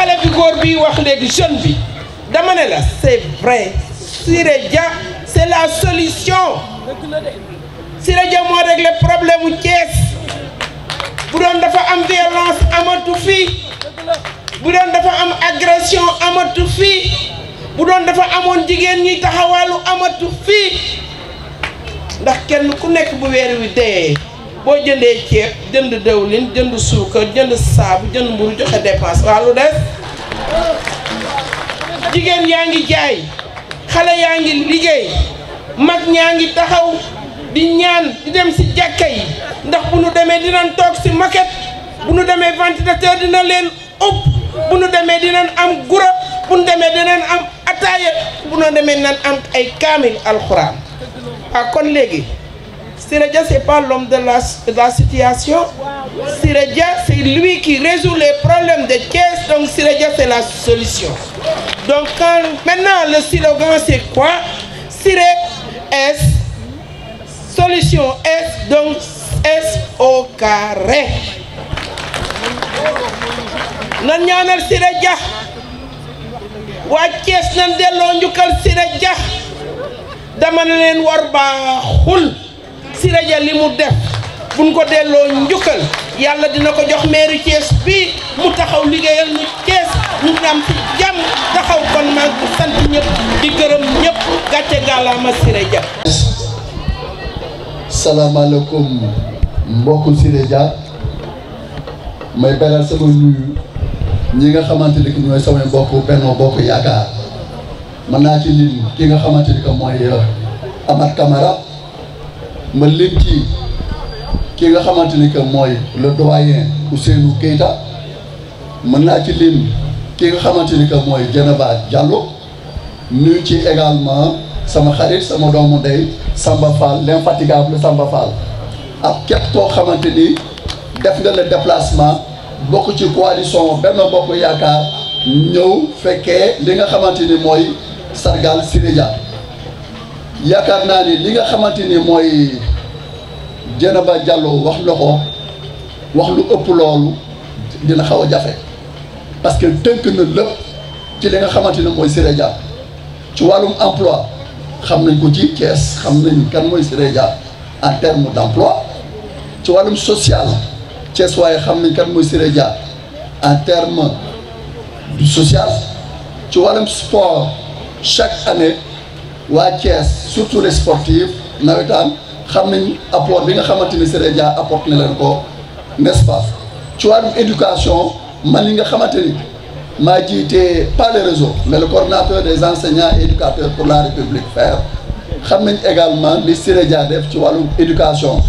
xale bi góor bi wax léegi jeune bi dama ne la c'est vrai Siré Dia c'est la solution Siré Dia moo réglé problème u Thiès bu doon dafa am violence amatu fii bu doon dafa am agression amatu fii bu doon dafa amoon jigéen ñi taxawalu amatu fii ndax kenn ku nekk bu weer wi deyee boo jëndee ceeb jënd dëwlin jënd suukar jënd saabu jënd mburu joxe dépense waa lu des jigéen yaa ngi jaay xale yaa ngi liggéey mag ñaa ngi taxaw di ñaan di dem ci jàkka yi ndax bu nu demee dinañ toog ci maquette bu nu demee ventilateur dina leen upp bu nu demee dinañ am gura bu nu demee dinañ am ataaya bu nu demee dinañ am ay kaamil alxuraan kon léegi Siré Dia c'est pas l'homme de la situation Siré Dia c'est lui qui résout les problèmes de Thiès donc Siré Dia c'est la solution donc maintenant le slogan c'est quoi Siré S solution S donc S au carré nan ñaanal Siré Dia waa Thiès nan delloo njukkal Siré Dia dama ne leen war baaxul Siré Dia li mu def buñ ko delloo njukkal yàlla dina ko jox mairie Thiès bi mu taxaw liggéeyal ñu Thiès ñu am ci jàmm taxaw kon maa ngi sant ñëpp di gërëm ñëpp gàcce gàllaama Siré Dia. salaamaaleykum mbokku Siré Dia may beral sama nuyu ñi nga xamante ni ñooy samay mbokku Benno Bokk Yaakaar mën naa ci lim ki nga xamante ni que mooy Amath Camara ma lim ci ki nga xamante ni que mooy le doyen Ousseynou Keita mën naa ci lim ki nga xamante ni que mooy Dieynaba Diallo nuyu ci également sama xarit sama doomu ndey Samba Fall l'infatigable Samba Fall ak képp koo xamante ni def nga le déplacement bokk ci coalition Benno Bokk Yaakaar ñëw fekkee li nga xamante ni mooy sargal Siré Dia yaakaar naa ni li nga xamante ni mooy Dieynaba Diallo wax na ko wax lu ëpp loolu dina xaw a jafe parce que tënk na lépp ci li nga xamante ni mooy Siré Dia ci wàllum emploi xam nañ ko ci Thiès xam nañ kan mooy Siré Dia en terme d'emploi ci wàllum social Thiès waaye xam nañ kan mooy Siré Dia en terme du social ci wàllum sport chaque année waa Thiès surtout les sportifs nawetaan xam nañ apport bi nga xamante ni Siré Dia apporte na leen ko n'est-ce pas ci wàllum éducation man li nga xamante ni maa jiite pas le réseau mais le coordonnateur des enseignants et éducateurs pour la République FAIRE xam nañ également li Siré Dia def ci wàllum éducation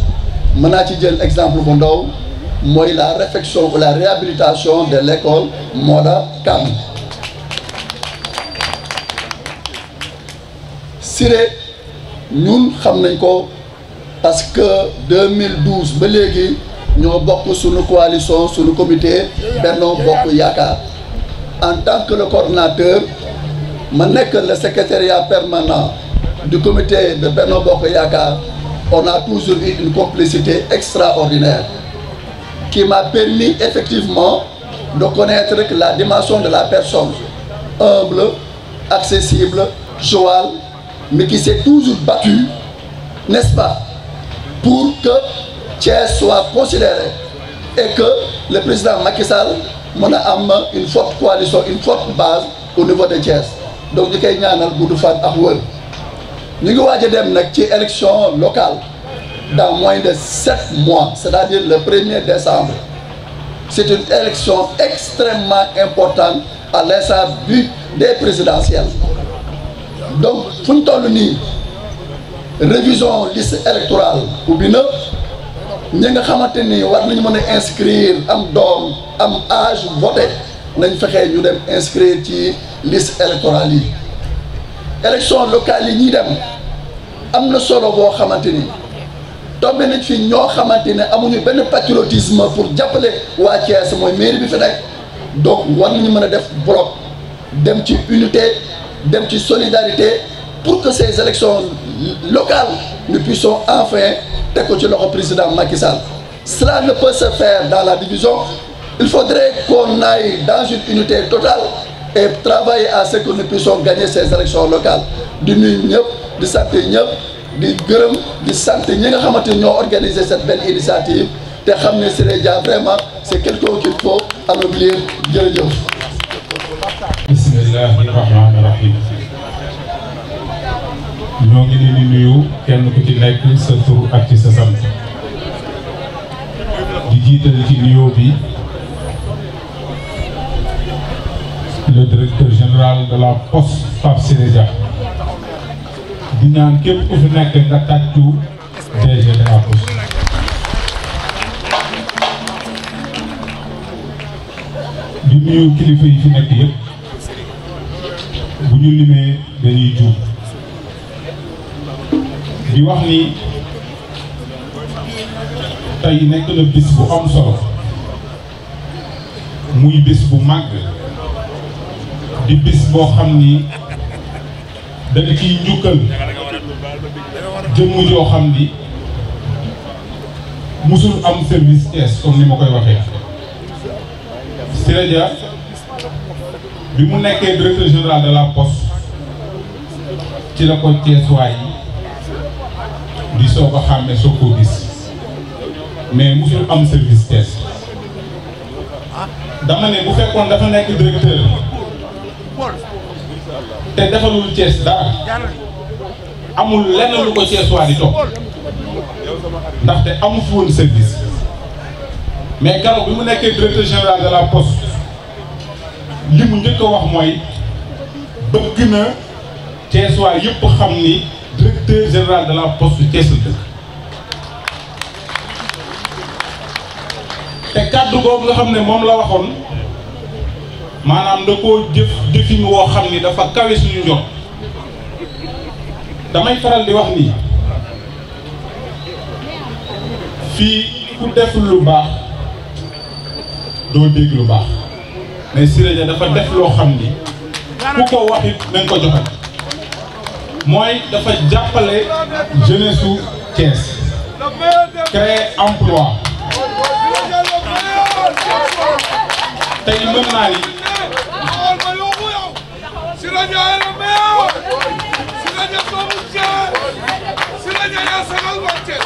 mën naa ci jël exemple bu ndaw mooy la réfection ou la réhabilitation de l'école Moda Kam Siré ñun xam nañ ko parce que 2012 ba léegi ñoo bokk suñu coalition suñu comité Benno Bokk Yaakaar en tant que le coordonnateur ma nekk le secrétariat permanent du comité de Benno Bokk Yaakaar on a toujours eu une complicité extraordinaire qui m'a permis effectivement de connaître la dimension de la personne humble, accessible, joviale, mais qui s'est toujours battu, n'est-ce pas, pour que Thiès soit considéré et que le président Macky Sall mën a am une forte coalition, une forte base au niveau de Thiès. Donc ñu koy ñaanal gudd fan ak wër ñu ngi waaj a dem nag ci élection locale dans moins de 7 mois, c'est-à-dire le 1er décembre. C'est une élection extrêmement importante à l'instar des présidentielles. Donc fu ñu toll nii révision liste électorale ubbi na ñi nga xamante ni war nañu mën a inscrire am doom am âge voté nañ fexee ñu dem inscrire ci liste électorale yi. élection locale yi ñuy dem am na solo boo xamante ni tombé nañ fi ñoo xamante ne amuñu benn patriotisme pour jàppale waa Thiès mooy mairie bi fi nekk donc war nañu mën a def bloc dem ci unité dem ci solidarité pour que ces élections locales nous puissions enfin teg ko ci loxo président Macky Sall. Cela ne peut se faire dans la division, Il faudrait qu'on aille dans une unité totale et travailler à ce que nous puissions gagner ces élections locales. Di nuyu ñëpp di sant ñëpp di gërëm di sant ñi nga xamante ni ñoo organiser cette belle initiative te xam ne Siré Dia vraiment c'est quelqu'un qu'il faut anoblir. Jërëjëf. Bismillahi rahmani rahim. ñoo ngi leen di nuyu kenn ku ci nekk sa tur ak ci sa sant di jiital ci nuyoo bi le directeur général de la poste Pape Siré Dia di ñaan képp ku fi nekk nga tàccu DG de la poste. di nuyu kilifa yi fi nekk yëpp bu ñu limee dañuy juum di wax ni tey nekk na bis bu am solo muy bis bu màgg di bis boo xam ni dañ ciy njukkal jëmm joo xam ni musul am service Thiès comme ni ma koy waxee. Siré Dia bi mu nekkee directeur général de la poste ci la ko Thiessois yi di soog a xàmme soo ko gis mais musul am service Thiès. dama ne bu fekkoon dafa nekk directeur te defalul Thiès dara amul lenn lu ko Thiessois di topp ndaxte amu fi woon service. mais keroog bi mu nekkee directeur général de la poste li mu njëkk a wax mooy bëgg na Thiessois yëpp xam ni directeur général de la poste Thiès la dëkk. te kàddu googu nga xam ne moom la waxoon maanaam da koo jëfin woo xam ni dafa kawe suñu njort. damay faral di wax ni fii ku def lu baax doo dégg lu baax mais Siré Dia dafa def loo xam ni ku ko waxit nañ ko joxe mooy dafa jàppale jeunesse su Thiès créer emploi tey mën naa ni Siré Dia est le meilleur. Siré Dia doomu Thiès. Siré Dia yaa sagal waa Thiès.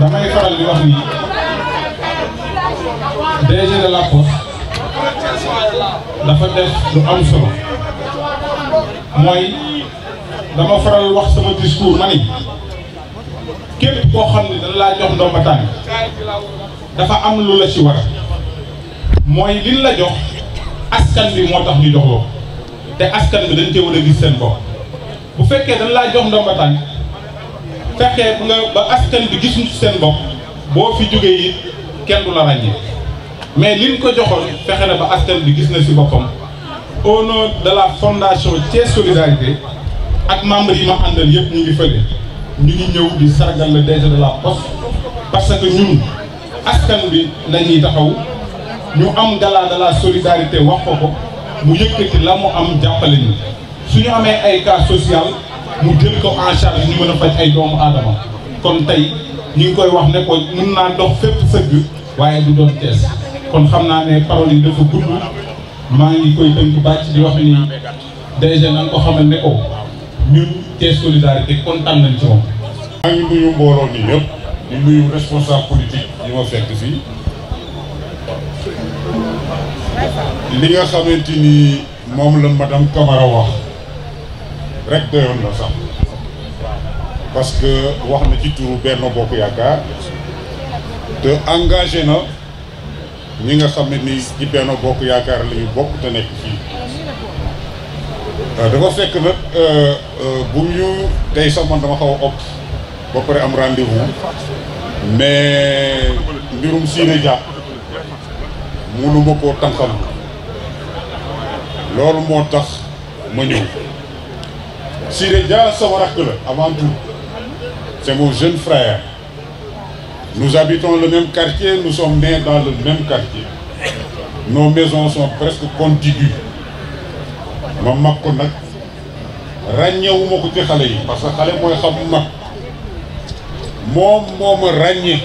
damay faral di wax ni DG de la poste dafa def lu am solo mooy dama faral wax sama discours ma ni képp koo xam ne dañ laa jox ndomba tànk dafa am lu la ci war mooy liñ la jox askan bi moo tax ñu jox loo te askan bi dañ cee war a gis seen bopp bu fekkee dañ laa jox ndomba tànk fekkee nga ba askan bi gisuñu seen bopp boo fi jógee it kenn du la ràññee mais liñ ko joxoon fexe na ba askan bi gis na ci boppam au nom de la fondation Thiès Solidarité ak membres yi ma àndal yëpp ñu ngi fële ñu ngi ñëw di sargal le DG de la poste parce que ñun askan bi lañuy taxaw ñu am gala de la solidarité wax ko mu yëkkati la mu am jàppale ñu suñu amee ay cas social mu jël ko en charge ñu mën a faj ay doomu aadama kon tey ñu ngi koy wax ne ko mën naa dox fépp sëgg waaye du doon Thiès kon xam naa ne parole yi dafa gudd maa ngi koy tënk bàcc di wax ni déjà nañ ko xamal ne ko ñun Thiès Solidarité kontaan nañ ci moom. maa ngi nuyu mbooloo mi yëpp di nuyu responsable politique yi ma fekk fii li nga xamante ni moom la madame Camara wax rek doyoon na sax parce que wax na ci turu Benno Bokk Yaakaar te engagé na ñi nga xam ne ni ci Benno Bokk Yaakaar la ñu bokk te nekk fii dafa fekk nag bu ñu tey sax man dama xaw a opp ba pare am rendez-vous mais mbirum Siré Dia mënuma koo tànkam loolu moo tax ma ñëw Siré Dia sama rakk la avant tout c'est mon jeune frère nous habitons le même quartier nous sommes nés dans le même quartier nos maisons sont presque contiguës ma mag ko nag ràññewuma ko ci xale yi parce que xale mooy xam mag moom moo ma ràññee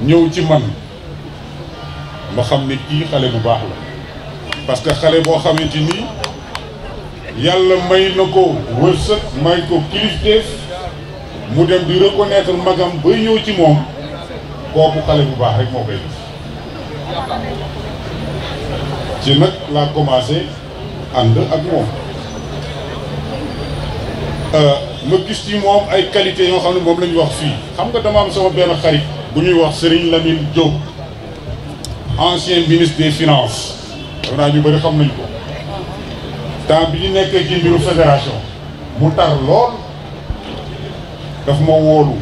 ñëw ci man ma xam ne kii xale bu baax la parce que xale boo xamante ni yàlla may na ko wërsëg may ko kilifteef mu dem di reconnaître magam bay ñëw ci moom kooku xale bu baax rek moo koy def ci nag laa commencé ànd ak moom ma gis ci moom ay qualité yoo xam ne moom la ñu wax fii xam nga dama am sama benn xarit bu ñuy wax Serigne Lamine Diop ancien ministre des finances xam naa ñu bëri xam nañ ko temps bi ñu nekkee ci mbiru fédération mu tar lool daf ma wóolu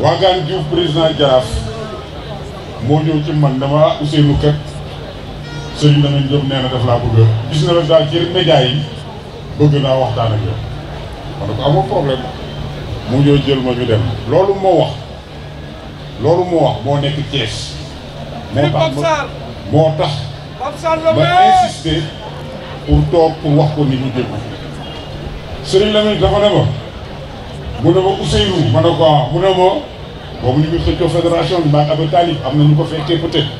Waagaan Diouf président Jaraaf moo ñëw ci man dama Ousseynou kat Serigne Lamine Diop nee na daf laa bëgg gis na la daal ci média yi bëgg naa waxtaan ak yow ma ne ko amul problème mu ñëw jël ma ñu dem loolu moo wax moo nekk Thiès moo tax ma insister pour toog pour wax ko ni ñu dégg Serigne Lamine dafa ne ma mu ne ma Ousseynou ma ne ko mu ne ma boobu ñu ngi xëccoo fédération bi maag Abou Talib am na ñu ko fekkee peut-être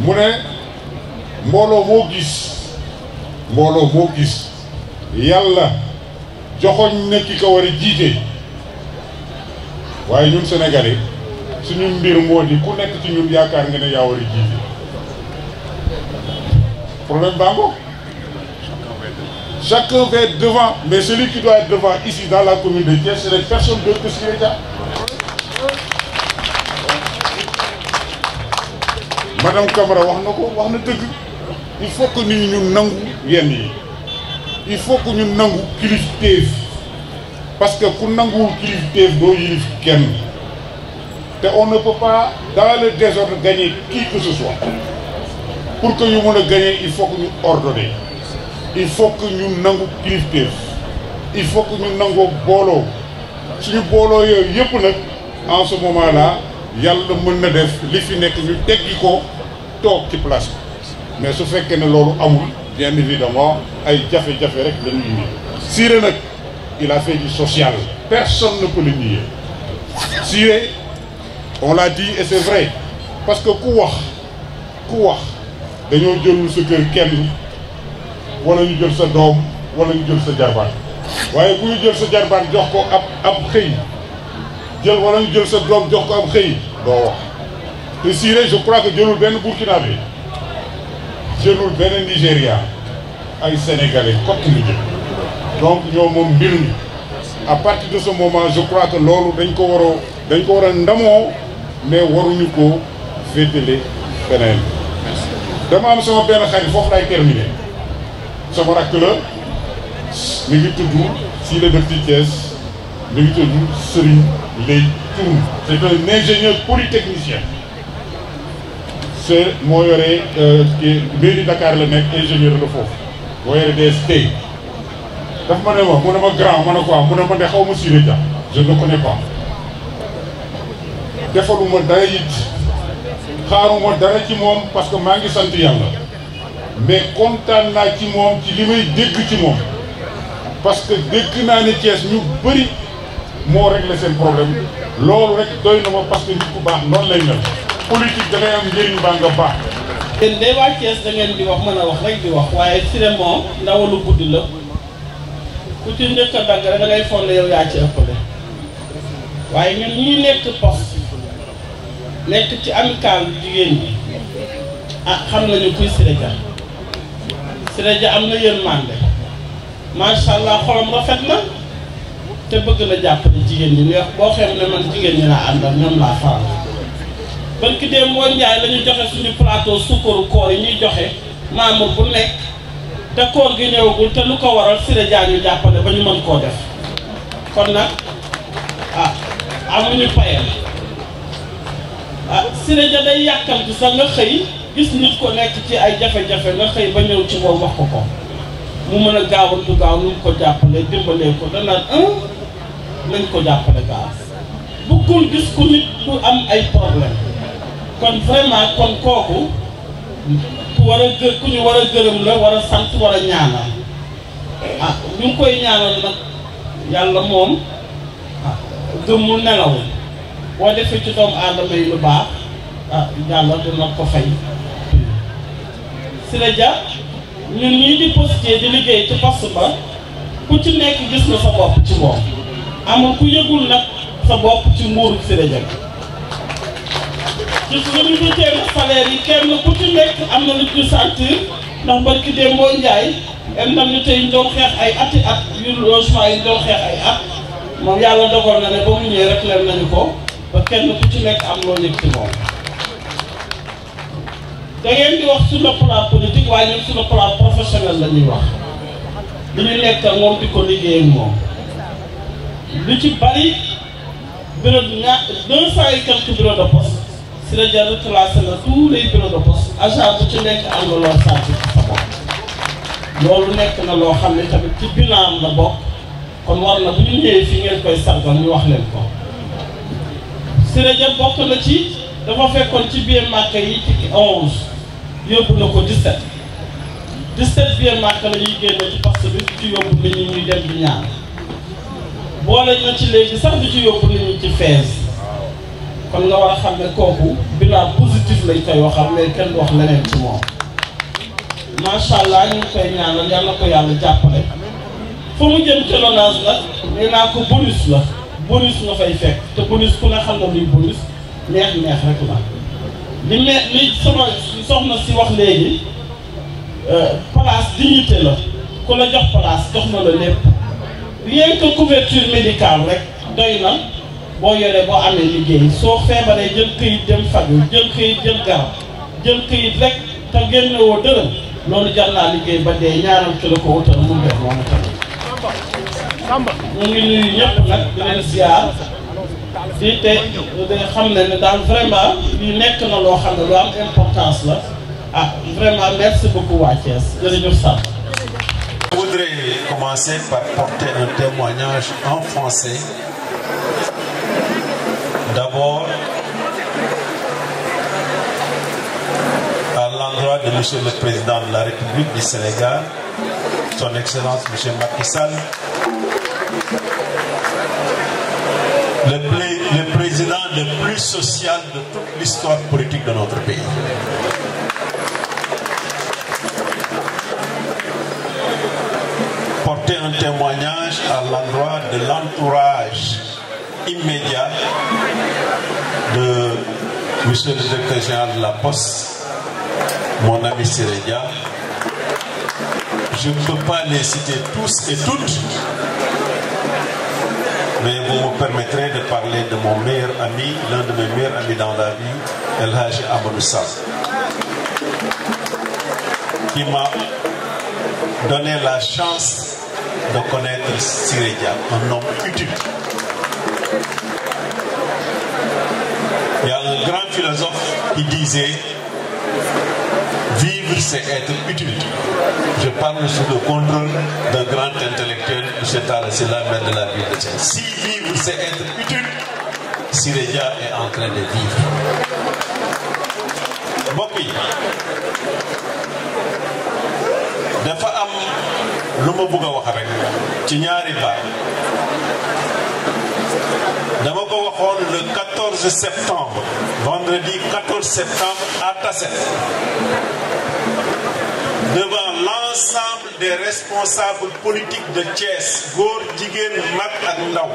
mu ne mbooloo moo gis yàlla joxoñ na ki ko war a jiite waaye ñun sénégalais suñu mbir moo di ku nekk ci ñun yaakaar nga ne yaa war a jiite problème baa ngoog chacun va être devant mais celui qui doit être devant ici dans la commune de Thiès c'est les personnes d'autres que Siré Dia. Madame Camara wax na ko wax na dëgg il faut que nit ñi ñu nangu yenn yi il faut que ñu nangu kilifteef parce que ku nanguwul kilifteef doo yilif kenn te on ne peut pas dans le désordre gagner qui que ce soit pour que ñu mën a gagner il faut que ñu ordonner il faut que ñu nangu kilifteef il faut que ñu nangoo booloo suñu booloo yooyu yëpp nag en ce moment là yàlla mën na def li fi nekk ñu teggi ko toog ci place bi mais su fekkee ne loolu amul bien évidemment ay jafe-jafe rek la ñuy indi Siré nag il a fait du social personne ne peut le nier Siré on l'a dit et c'est vrai parce que ku wax dañoo jëlul sa kër kenn wala ñu jël sa doom wala ñu jël sa jarbaat waaye bu ñu jël sa jarbaat jox ko ab xëy jël wala ñu jël sa doom jox ko ab xëy doo wax te Siré je crois que jëlul benn Burkinabé jëlul benn Nigéria ay sénégalais kott lu jël donc ñoo moom mbir mi à partir de ce moment je crois que loolu dañ ko war a ndamoo mais waruñu ko féetale feneen dama am sama benn xarit foofu lay terminer sama rakk la mi ngi tudd fii la dëkk ci Thiès mi ngi tudd Serigne Lay Tourou c'est un ingénieur polytechnicien c'est moo yore mairie Dakar la nekk ingénieur la foofu moo yore DST daf ma ne ma grand ma ne quoi mu ne ma de xaw ma Siré Dia je ne connais pas defaluma dara it xaaruma dara ci moom parce que maa ngi sant yàlla mais kontaan naa ci moom ci li may dégg ci moom parce que dégg naa ne Thiès ñu bëri moo réglé seen problème loolu rek doy na ma parce que nit ku baax noonu lay mel politique da ngay am njëriñ baa nga baax. yéen de waa Thiès da ngeen di wax mën a wax rek di wax waaye Siré moom ndawalu guddi la ku ci njëkk a dagg rek da ngay foog ne yow yaa ci ëppale waaye ñun ñi nekk poste nekk ci amical jigéen ñi ah xam nañu kuy Siré Dia. Siré Dia am na yërmande macha allah xolam rafet na te bëgg na jàppale jigéen ñi wax boo xam ne man jigéen ñi laa àndal ñoom laa faral. barki démb moo Njaay la ñu joxe suñu plateau sukkaru koor yi ñuy joxe membre bu nekk te koor gi ñëwagul te lu ko waral Siré Dia ñu jàppale ba ñu mën koo def kon nag ah amuñu payal ah Siré Dia day yàkkamti sax nga xëy gis nit ko nekk ci ay jafe-jafe nga xëy ba ñëw ci moom wax ko mu mën a gaawantu gaaw nu mu ko jàppale dimbalee ko danaan nañ ko jàppale gaaw bëggul gis ku nit ku am ay problème kon vraiment kon kooku ku ñu war a gërëm la war a sant war a ñaanal ah ñu ngi koy ñaanal nag yàlla moom gëmmul nelawul boo defee ci doomu aadama yi lu baax ah yàlla dina ko fay. Siré Dia ñun ñii di postier di liggéey ci poste ba ku ci nekk gis na sa bopp ci moom amul ku yëgul nag sa bopp ci nguuru Siré Dia gis nga ñu teelu salaire yi kenn ku ci nekk am na lu ñu sentir ndax barki Demba Ndiaye indemnité yi ñu doon xeex ay ati at yu logement yi ñu doon xeex ay at moom yàlla dogal na ne ba mu ñëwee rek leen nañu ko ba kenn ku ci nekk am loo yëg ci moom. da ngeen di wax sur le plan politique waaye ñun sur le plan professionnel la ñuy wax li ñu nekk ak moom di ko liggéey ak moom lu ci bari bureau de 200 et quelques bureaux de poste Siré Dia reclassé na tous les bureaux de poste agent bu ci nekk am na loo sant sa bopp loolu nekk na loo xam ne tamit ci bilan la bokk kon war na bu ñu ñëwee fii ngeen koy sargal ñu wax leen ko. Siré Dia bokk na ci dafa fekkoon ci biir Màkka yi ci 11 yóbbu na ko 17 biir Màkka la ñuy génne ci poste bi ci yóbbu nit ñi ñuy dem di ñaan boole na ci léegi sax di ci yóbbu nit ñi ci fees kon nga war a xam ne kooku bilan positif lañ koy waxal mais kenn du wax leneen ci moom. macha allah ñu ngi koy ñaanal yàlla ko yàlla jàppale fu mu jëm ci LONASE nag nee naa ko bonus la bonus nga fay fekk te bonus ku ne xam na luy bonus neex rek la li sama soxna si wax léegi place dignité la ku la jox place jox na la lépp rien que couverture médicale rek doy na boo yoree boo amee liggéey soo feebaree jël këyit dem faju jël këyit jël garab jël këyit rek te génne woo dërëm loolu jar naa liggéey ba dee ñaaral ki la ko wutal mu def moom tamit. ñu ngi nuyu ñëpp nag di leen ziar di te xam ne daal vraiment lii nekk na loo xam ne lu am importance la ah vraiment merci beaucoup waa Thiès jërëjëf Sall. Je voudrais commencer par porter un témoignage en français. D'abord, à l'endroit de Monsieur le Président de la République du Sénégal, Son Excellence Monsieur Macky Sall, le président le plus social de toute l'histoire politique de notre pays. Porter un témoignage à l'endroit de l'entourage immédiat de Monsieur le Directeur Général de la Poste, mon ami Siré Dia. Je ne peux pas les citer tous et toutes, mais vous me permettrez de parler de mon meilleur ami, l'un de mes meilleurs amis dans la vie, El Hadji Amadou Sall, qui m'a donné la chance de connaître Siré Dia, un homme utile. Il y a un grand philosophe qui disait vivre c'est être utile. Je parle sous le contrôle d'un grand intellectuel, M. Talla Sylla, maire de la ville de Thiès. Si vivre c'est être utile, Siré Dia est en train de vivre. Mbokk yi dafa am lu ma bëgg a wax rek ci ñaari baat. Dama ko waxoon le 14 septembre, vendredi 14 septembre à Tasset, devant l'ensemble des responsables politiques de Thiès, góor jigéen mag ak ndaw.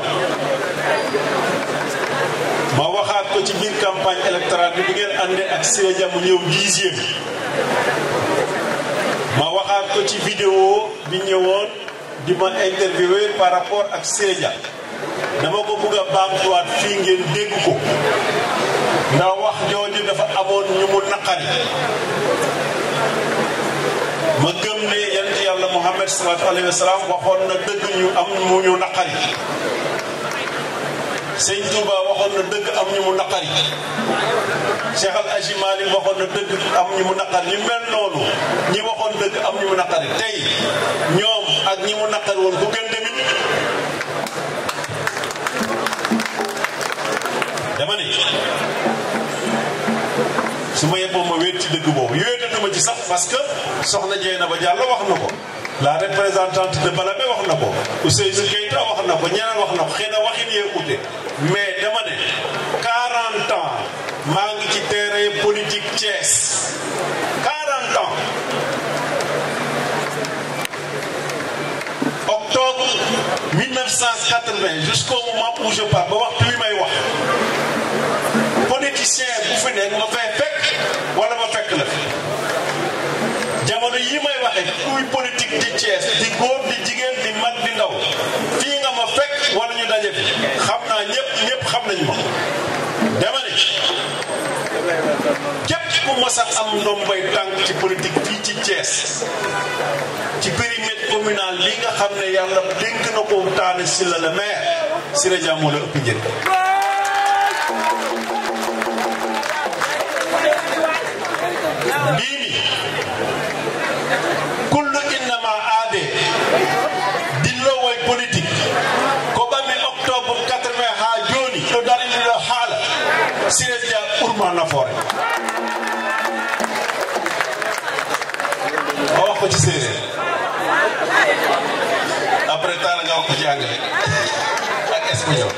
Ma waxaat ko ci biir campagne électorale bi ngeen àndee ak Siré Dia mu ñëw 10e. Ma waxaat ko ci vidéo bi ñëwoon di ma interviewé par rapport ak Siré Dia. dama ko bëgg a baamtuwaat fii ngeen dégg ko ndax wax jooju dafa amoon ñu mu naqari. ma gëm ne yonent yàlla Muhammad sallallahu alayhi wa sallam waxoon na dëgg ñu am mu ñu naqari. Sëñ Touba waxoon na dëgg am ñu mu naqari. Cheikh Al Hadji Malick waxoon na dëgg am ñu mu naqari. ñu mel noonu ñi waxoon dëgg am ñu mu naqari tey ñoom ak ñi mu naqari woon ku gën demit. dama ne su ma yeboo ma wéet ci dëgg boobu wéetatuma ci sax parce que soxna Dieynaba Diallo wax na ko, la représentante de Balabé wax na ko, Ousseynou Keita wax na ko, ñeneen wax na ko, xëy na waxin yee ute mais dama ne part ba waxtu wi may wax politicien bu fi nekk ma fay fekk wala ma fekk la fi jamono yi may waxe kuy politique di Thiès di góor di jigéen di mag di ndaw fii nga ma fekk wala ñu daje fi xam naa ñëpp xam nañu ma dama ne képp ku mos a am ndombay tànk ci politique fii ci Thiès ci périmètre communal li nga xam ne yàlla dénk na ko Talla Sylla le maire Siré Dia moo la ëpp njëriñ lii ni kullu innama aade dillo woy politique ko ɓami octobre 80 ha joni ɗo dariniɗo haala Siré Dia ɓurma nafoore o wax ko ci séeréer après Talla nga wax ko ci anglais ak espagnol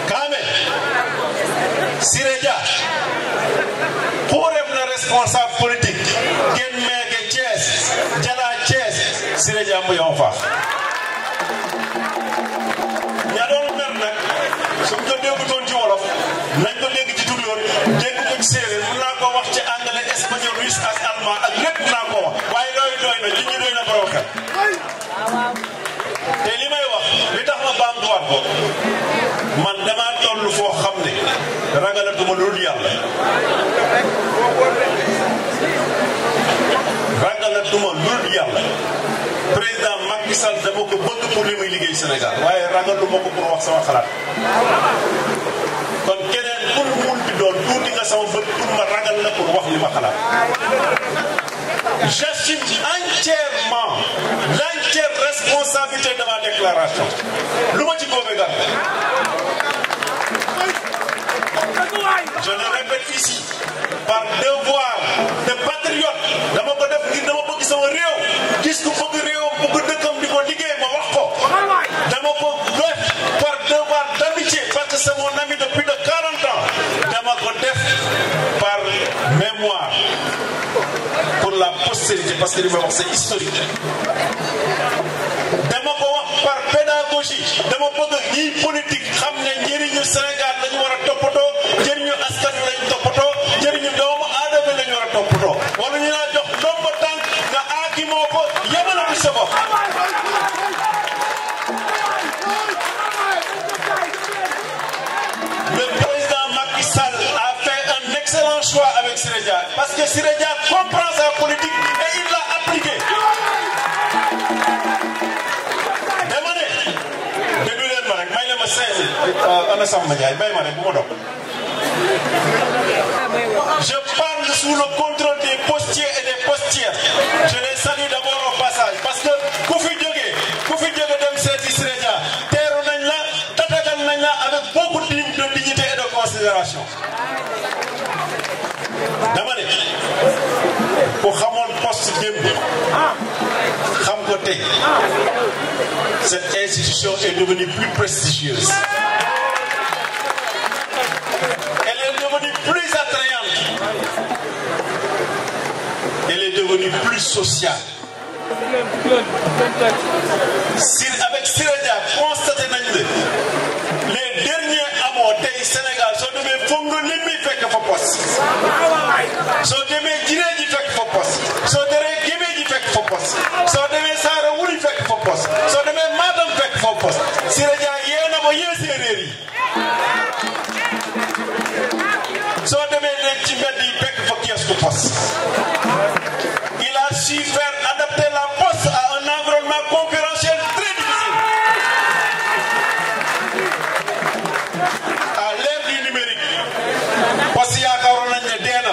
kaame Siré Dia ku refna responsable politique gen meeke Thiès jala Thiès Siré Dia mbuyon faax ña doon mer nag suñ ko déggutoon ci wolof nañ ko dégg ci tukulóor dégg ko ci séeréer mun naa ko wax ci anglais espagnol russe ak allemand ak lépp mun naa ko wax waaye loolu doy na li ñu doy na borom xel te li may wax li tax ma baamtuwaat ko man damaa toll foo xam ne ragalatuma lu dul yàlla ragalatuma lu dul yàlla président Macky Sall dama ko bëgg pour li muy liggéey Sénégal waaye ragaluma ko pour wax sama xalaat kon keneen pour mun di doon tuuti nga sama bët pour ma ragal la pour wax li ma xalaat j'assume entièrement l'entière responsabilité de ma déclaration lu ma ci góobe gar je le répète ici par devoir de patriote dama ko def ngir dama bëgg sama réew gis ku bëgg réewam bëgg dëkkam di ko liggéey ma wax ko dama ko def par devoir d'amitié parce que c'est mon ami depuis de 40 ans dama ko def par mémoire pour la postérité parce que li may wax c'est historique dama ko wax par pédagogie dama bëgg ñiy politique xam ne njëriñu Sénégal lañu war a toppatoo njëriñu askan wi lañu toppatoo njëriñu doomu aadama lañu war a toppatoo wala ñu laa jox ndomba tànk nga aakimoo ko yemale ko sa bopp. Le président Macky Sall a fait un excellent choix avec Siré Dia parce que Siré Dia comprend sa politique et il l'a appliqué. dama ne déglu leen ma rek may leen ma 5 ana Samba Ndiaye may ma rek bu ma dog. Je parle sous le contrôle des postiers et des postières. Je les salue d'abord au passage parce que ku fi jógee dem seeti Siré Dia teeru nañ la tatagal nañ la avec beaucoup de dignité et de considération. dama ne ku xamoon poste démb xam ko tey cette institution est devenue plus prestigieuse. Elle est devenue plus attrayante. Elle est devenue plus sociale. Avec Siré Dia constaté nañu ne les derniers amoo tey Sénégal soo demee Fongo li muy fekk fa poste soo demee Jiree ji fekk fa poste soo demee Gémé ji fekk fa poste soo demee Saara Wuli fekk fa poste soo demee Matam fekk fa poste Siré Dia yee na ma yee séeréer yi soo demee léegi ci mbedd yi fekk fa kiosque poste. Il a su faire adapter la poste à un environnement concurrentiel très difficile. À l'ère du numérique poste yaakaaroon nañ ne dee na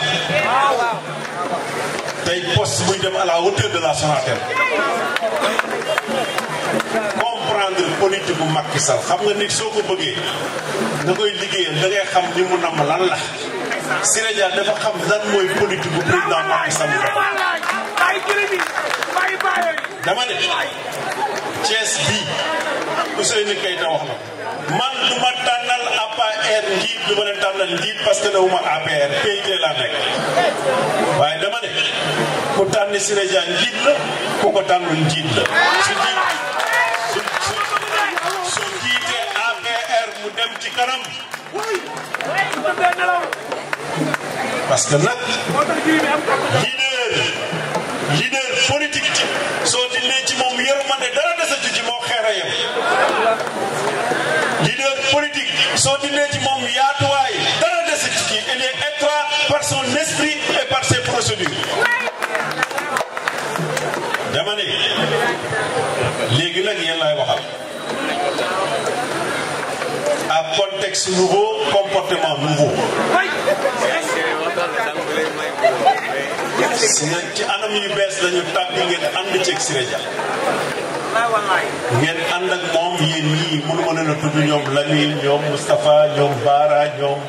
tey poste muy dem à la hauteur de la Sonatel. comprendre politique bu Macky Sall xam nga nit soo ko bëggee da koy liggéeyal da ngay xam li mu namm lan la Siré Dia dafa xam lan mooy politique bu président Macky Sall dama ne Thiès bii Ousseynou Keita wax na man du ma tànnal APR njiit du ma leen tànnal njiit parce que dawuma APR PIT laa nekk waaye dama ne ku tànn Siré Dia njiit la ku ko tànnul njiit la su jiitee parce que nag leader politique soo dindee ci moom yërmande dara desatu ci moo xeer a yem leader politique soo dindee ci moom yaatuwaay dara desatu ci il est étroit par son esprit et par ses procédures dama ne léegi nag yéen laay waxal à contexte nouveau comportement nouveau si nga ci anam yu bees lañu tàbbi ngeen ànd ci Siré Dia ngeen ànd ak moom yéen ñii mënuma leen a tudd ñoom Lamine ñoom Moustapha ñoom Bara ñoom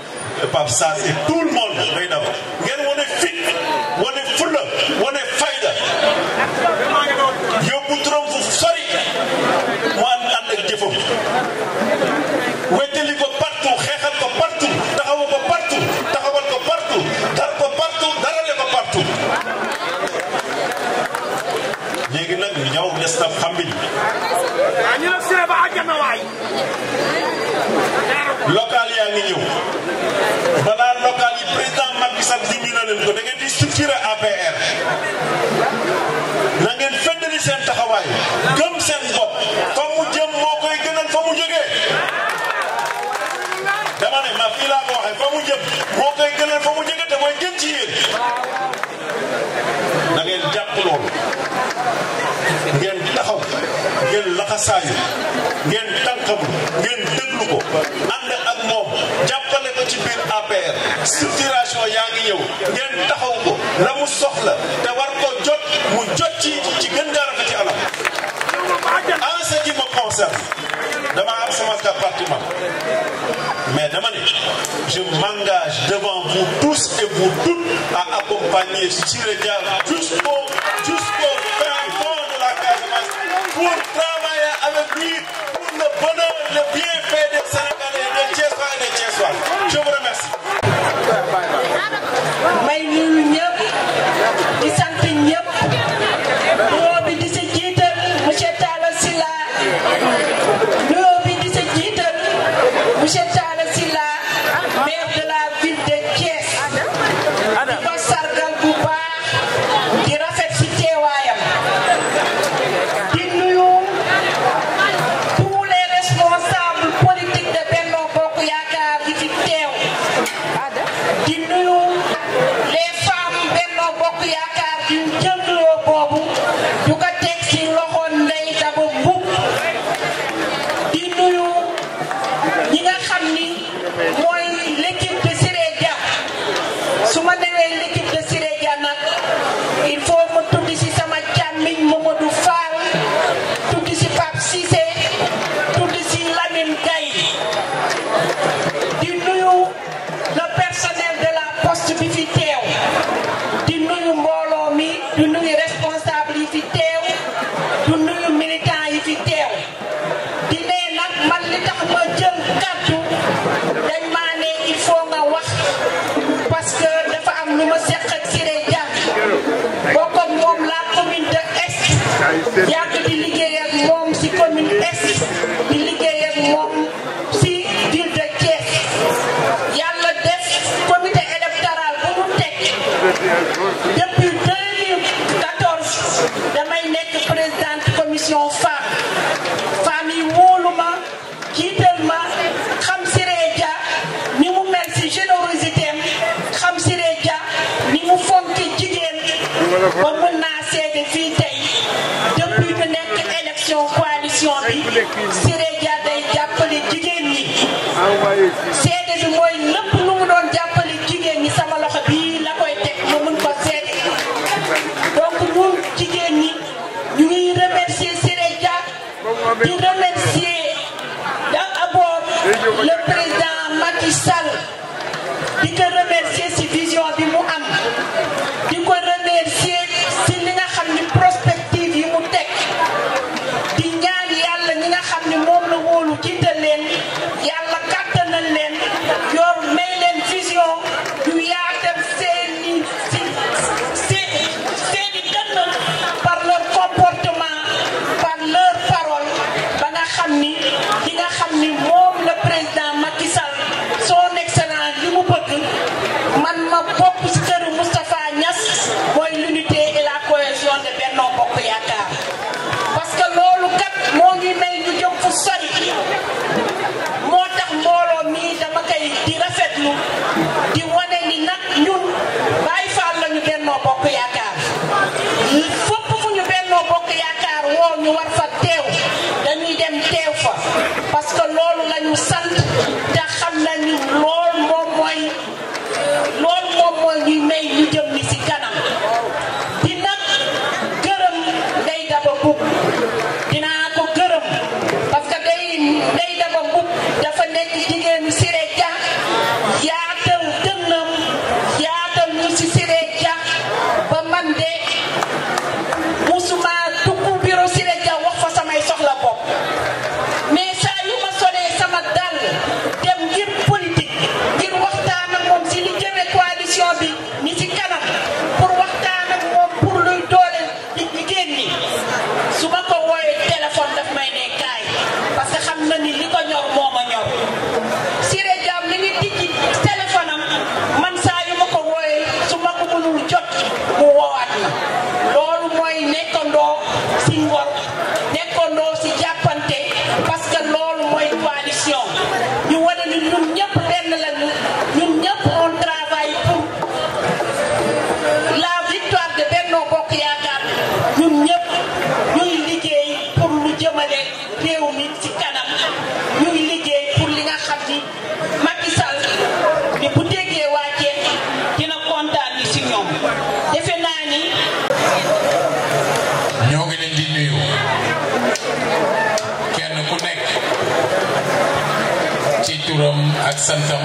Pape Sarr et tout le monde day dafa ngeen wane fit wane fulla wane fayda yóbbu turam fu sori mu ànd ak jëfam wettali ko partout xeexal ko partout taxawal ko partout taxawal ko partout dar ko partout darale ko partout léegi nag ñëw des na xambiñ local yaa ngi ñëw balaa local yi président Macky Sall dindi na leen ko da ngeen di structurer APR na ngeen feddali seen taxawaay gëm seen bopp fa mu jëm moo koy gënal fa mu jógee dama ne ma fii laa ko waxee fa mu jëm moo koy gënal fa mu jógee te mooy gën ci yéen na ngeen jàpp loolu ngeen taxaw ngeen laxasaayu ngeen tànqamu ngeen déglu ko ànd ak moom jàppale ko ci biir APR structuration yaa ngi ñëw ngeen taxaw ko la mu soxla te war ko jot mu jot ci gën gaa rafet ci anam en ce qui me concerne dama am sama compartiment mais dama ne je m'engage devant vous tous et vous toutes à accompagner Siré Dia jusqu'au fin fond de la Casamance pour travailler avec lui pour le bonheur, le bienfait des Sénégalais, des Thiessois et des Thiessoises. Je vous remercie. may nuyu ñëpp di sant ñëpp nuyoo bi di si jiital monsieur Talla Sylla nuyoo bi di si jiital monsieur Talla Sylla maire de la ville de Thiès di ko sargal bu baax di rafet si teewaayam di nuyu tous les responsables politiques de Benno Bokk Yaakaar yi fi teew di nuyu les femmes Benno Bokk Yaakaar di jël nuyoo boobu du ko teg ci loxo Ndeye Daba Mboup di nuyu ñi nga xam ni mooy l'équipe de Siré Dia su ma newee l'équipe de Siré Dia nag il faut ma tudd ci sama càmmiñ Mamadou Fall tudd ci Pape Cissé tudd ci Lamine Gaye di nuyu le personnel de la poste bi fi teew di nuyu mbooloo mi di nuyu responsable yi fi teew di nuyu militant yi fi teew di ne nag man li tax ma jël kàddu dañ maa ne il faut nga wax parce que dafa am lu ma seq ak Siré Dia bokk ak moom la commune de Est yàgg di liggéey ak moom si commune Est di liggéey ak moom si ville de Thiès yàlla def comité électoral bu mu teg depuis 2014 damay nekk présidente commission femme yi wóolu ma jiital ma xam Siré Dia ni mu mel si générosité am xam Siré Dia ni mu fonki jigéen ba mën naa seede fii tey depuis ñu nekk élection coalition bi Siré Dia day jàppale jigéen ñi seede bi mooy lépp lu mu doon jàppale jigéen ñi sama loxo bii la koy teg ma mën ko seede donc ñun jigéen ñi ñu ngi remercier Siré Dia di remercier d'abord le président Macky Sall di ko remercier si vision bi mu am di ko remercier si li nga xam ni prospective yi mu teg di ñaan yàlla ñi nga xam ni moom la wóolu jiital leen yàlla kàttanal leen yor may leen vision yu yaatal seeni dënn par leur comportement par leur parole ba nga xam ni li nga xam ni moom le président Macky turam ak santam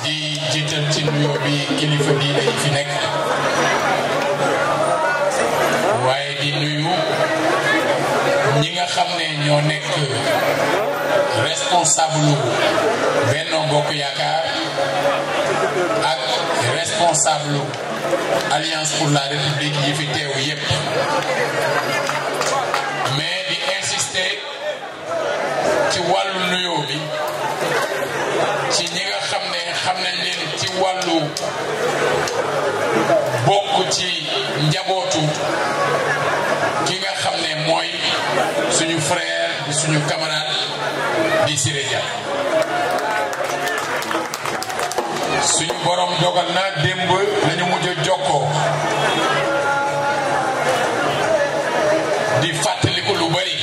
di jiital ci nuyoo bi kilifa diine yi fi nekk waaye di nuyu ñi nga xam ne ñoo nekk responsable Benno Bokk Yaakaar ak responsable Alliance pour la République yi fi teew yépp mais di insister ci wàllu nuyoo bi ci ñi nga xam ne xam nañ leen ci wàllu bokk ci njabootu ki nga xam ne mooy suñu frère di suñu camarade di Siré Dia suñu borom dogal na démb lañu mujj a jokkoo di fàttaliku lu bari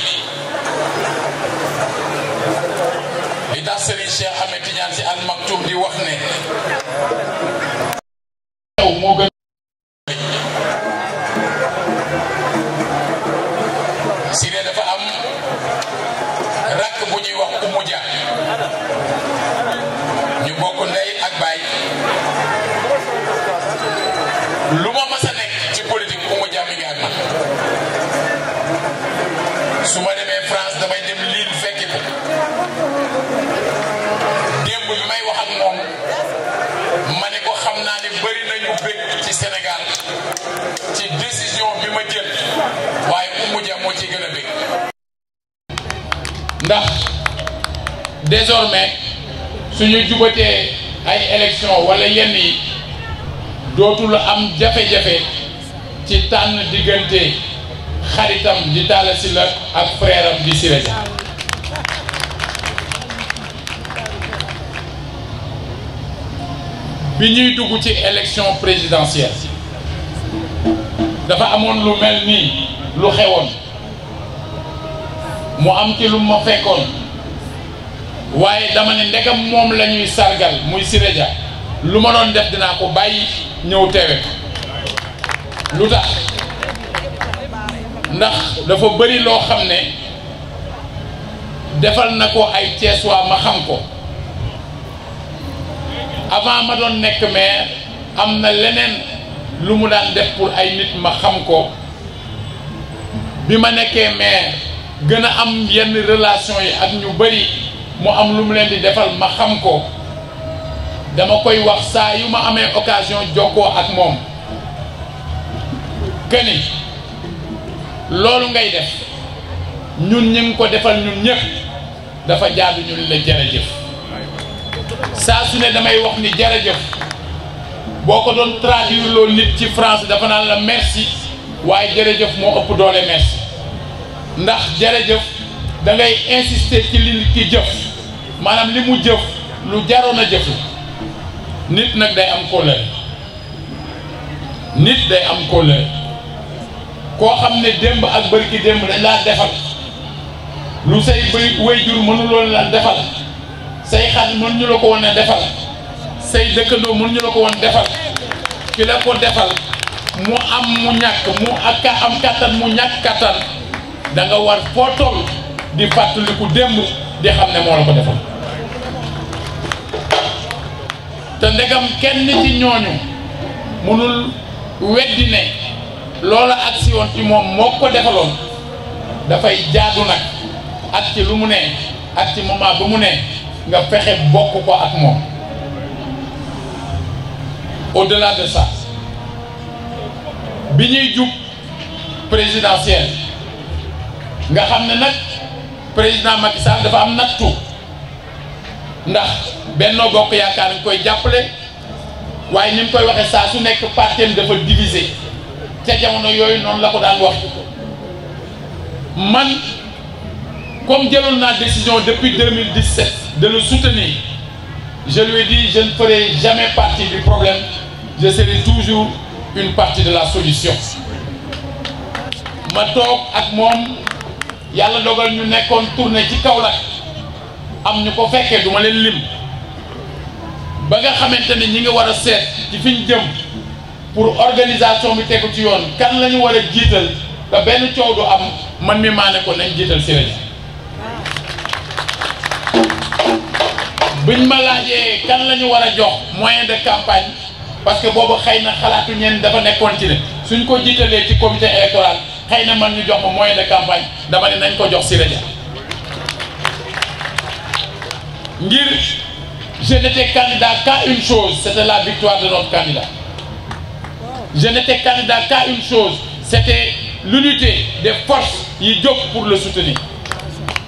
li tax Serigne Cheikh Ahmed Tidiane Sy Al Maktoum di wax ne moo gën Siré dafa am rakk bu ñuy wax Oumou Dia ñu bokk ndey ak baay lu ma mas a nekk ci politique Oumou Dia mi ngi ak man su ma demee France damay dem Lille fekki ko démb bi may wax ak moom ma ne ko xam naa ne bëri nañu bëgg ci Sénégal ci décision bi ma jël waaye Oumou Dia moo ci gën a bëgg ndax désormais suñu jubatee ay élection wala yenn yi dootul am jafe-jafe ci tànn diggante xaritam di Talla Sylla ak frère am di Siré Dia bi ñuy dugg ci élection présidentielle dafa amoon lu mel nii lu xewoon mu am ci lu ma fekkoon waaye dama ne ndegam moom la ñuy sargal muy Siré Dia lu ma doon def dinaa ko bàyyi ñëw teewe lu tax ndax dafa bëri loo xam ne defal na ko ay Thiessois ma xam ko avant ma doon nekk maire am na leneen lu mu daan def pour ay nit ma xam ko bi ma nekkee maire gën a am yenn relation yi ak ñu bëri mu am lu mu leen di defal ma xam ko dama koy wax saa yu ma amee occasion jokkoo ak moom këni loolu ngay def ñun ñi ngi ko defal ñun ñëpp dafa jaadu ñun la jërëjëf saa su ne damay wax ni jërëjëf boo ko doon traduire loolu nit ci France dafa naan la merci waaye jërëjëf moo ëpp doole merci ndax jërëjëf da ngay insister ci li nit ki jëf maanaam li mu jëf lu jaroon a jëf nit nag day am kóllëre nit day am kóllëre koo xam ne démb ak bërki démb dañ laa defal lu say waajur mënuloon la defal say xarit mënuñu la ko woon a defal say dëkkandoo mënuñu la ko woon defal ki la ko defal mu am mu ñàkk mu ak am kattan mu ñàkk kattan da nga war foo toll di fàttaliku démb di xam ne moo la ko defal te ndegam kenn ci ñooñu mënul weddi ne loola agsi woon ci moom moo ko defaloon dafay jaadu nag ak ci lu mu ne ak ci moment ba mu ne nga fexe bokk ko ak moom au-delà de ça bi ñuy jub présidentielle nga xam ne nag président Macky Sall dafa am nattu ndax Benno Bokk Yaakaar nga koy jàppale waaye ni mu koy waxee saa su nekk partem dafa divisé ca jamono yooyu noonu la ko daan wax man comme jëloon naa décision depuis 2017 de le soutenir je lui ai dit je ne ferai jamais partie du problème je serai toujours une partie de la solution ma toog ak moom yàlla dogal ñu nekkoon tournée ci Kaolack am ñu ko fekkee duma leen lim ba nga xamante ne ñi nga war a seet ci fi ñu jëm pour organisation bi tegu ci yoon kan la ñu war a jiital te benn coow du am man mi maa ne ko nañ jiital Siré Dia buñ ma laajee kan la ñu war a jox moyen de campagne parce que boobu xëy na xalaatu ñeen dafa nekkoon ci ne suñ ko jiitalee ci comité électoral xëy na man ñu jox ma moyen de campagne dama ne nañ ko jox Siré Dia ngir je n'étais candidat qu'à une chose, c'était la victoire de notre candidat. Je n'étais candidat qu'à une chose, c'était l'unité des forces yi jóg pour le soutenir.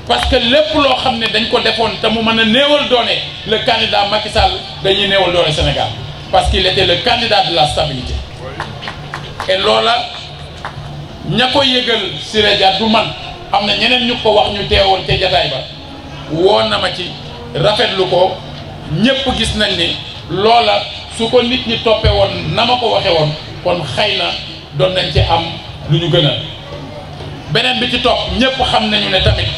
Parce que lépp loo xam ne dañ ko defoon te mu mën a néewal doole le candidat Macky Sall dañuy néewal doole Sénégal parce qu'il était le candidat de la stabilité. Et loola ña ko yëgal Siré Dia du man am na ñeneen ñu ko wax ñu teewoon ca jataay ba woon na ma ci rafetlu ko. ñëpp gis nañ ni loola su ko nit ñi toppee woon na ma ko waxee woon kon xëy na doon nañ ci am lu ñu gën a beneen bi ci topp ñëpp xam nañu ne tamit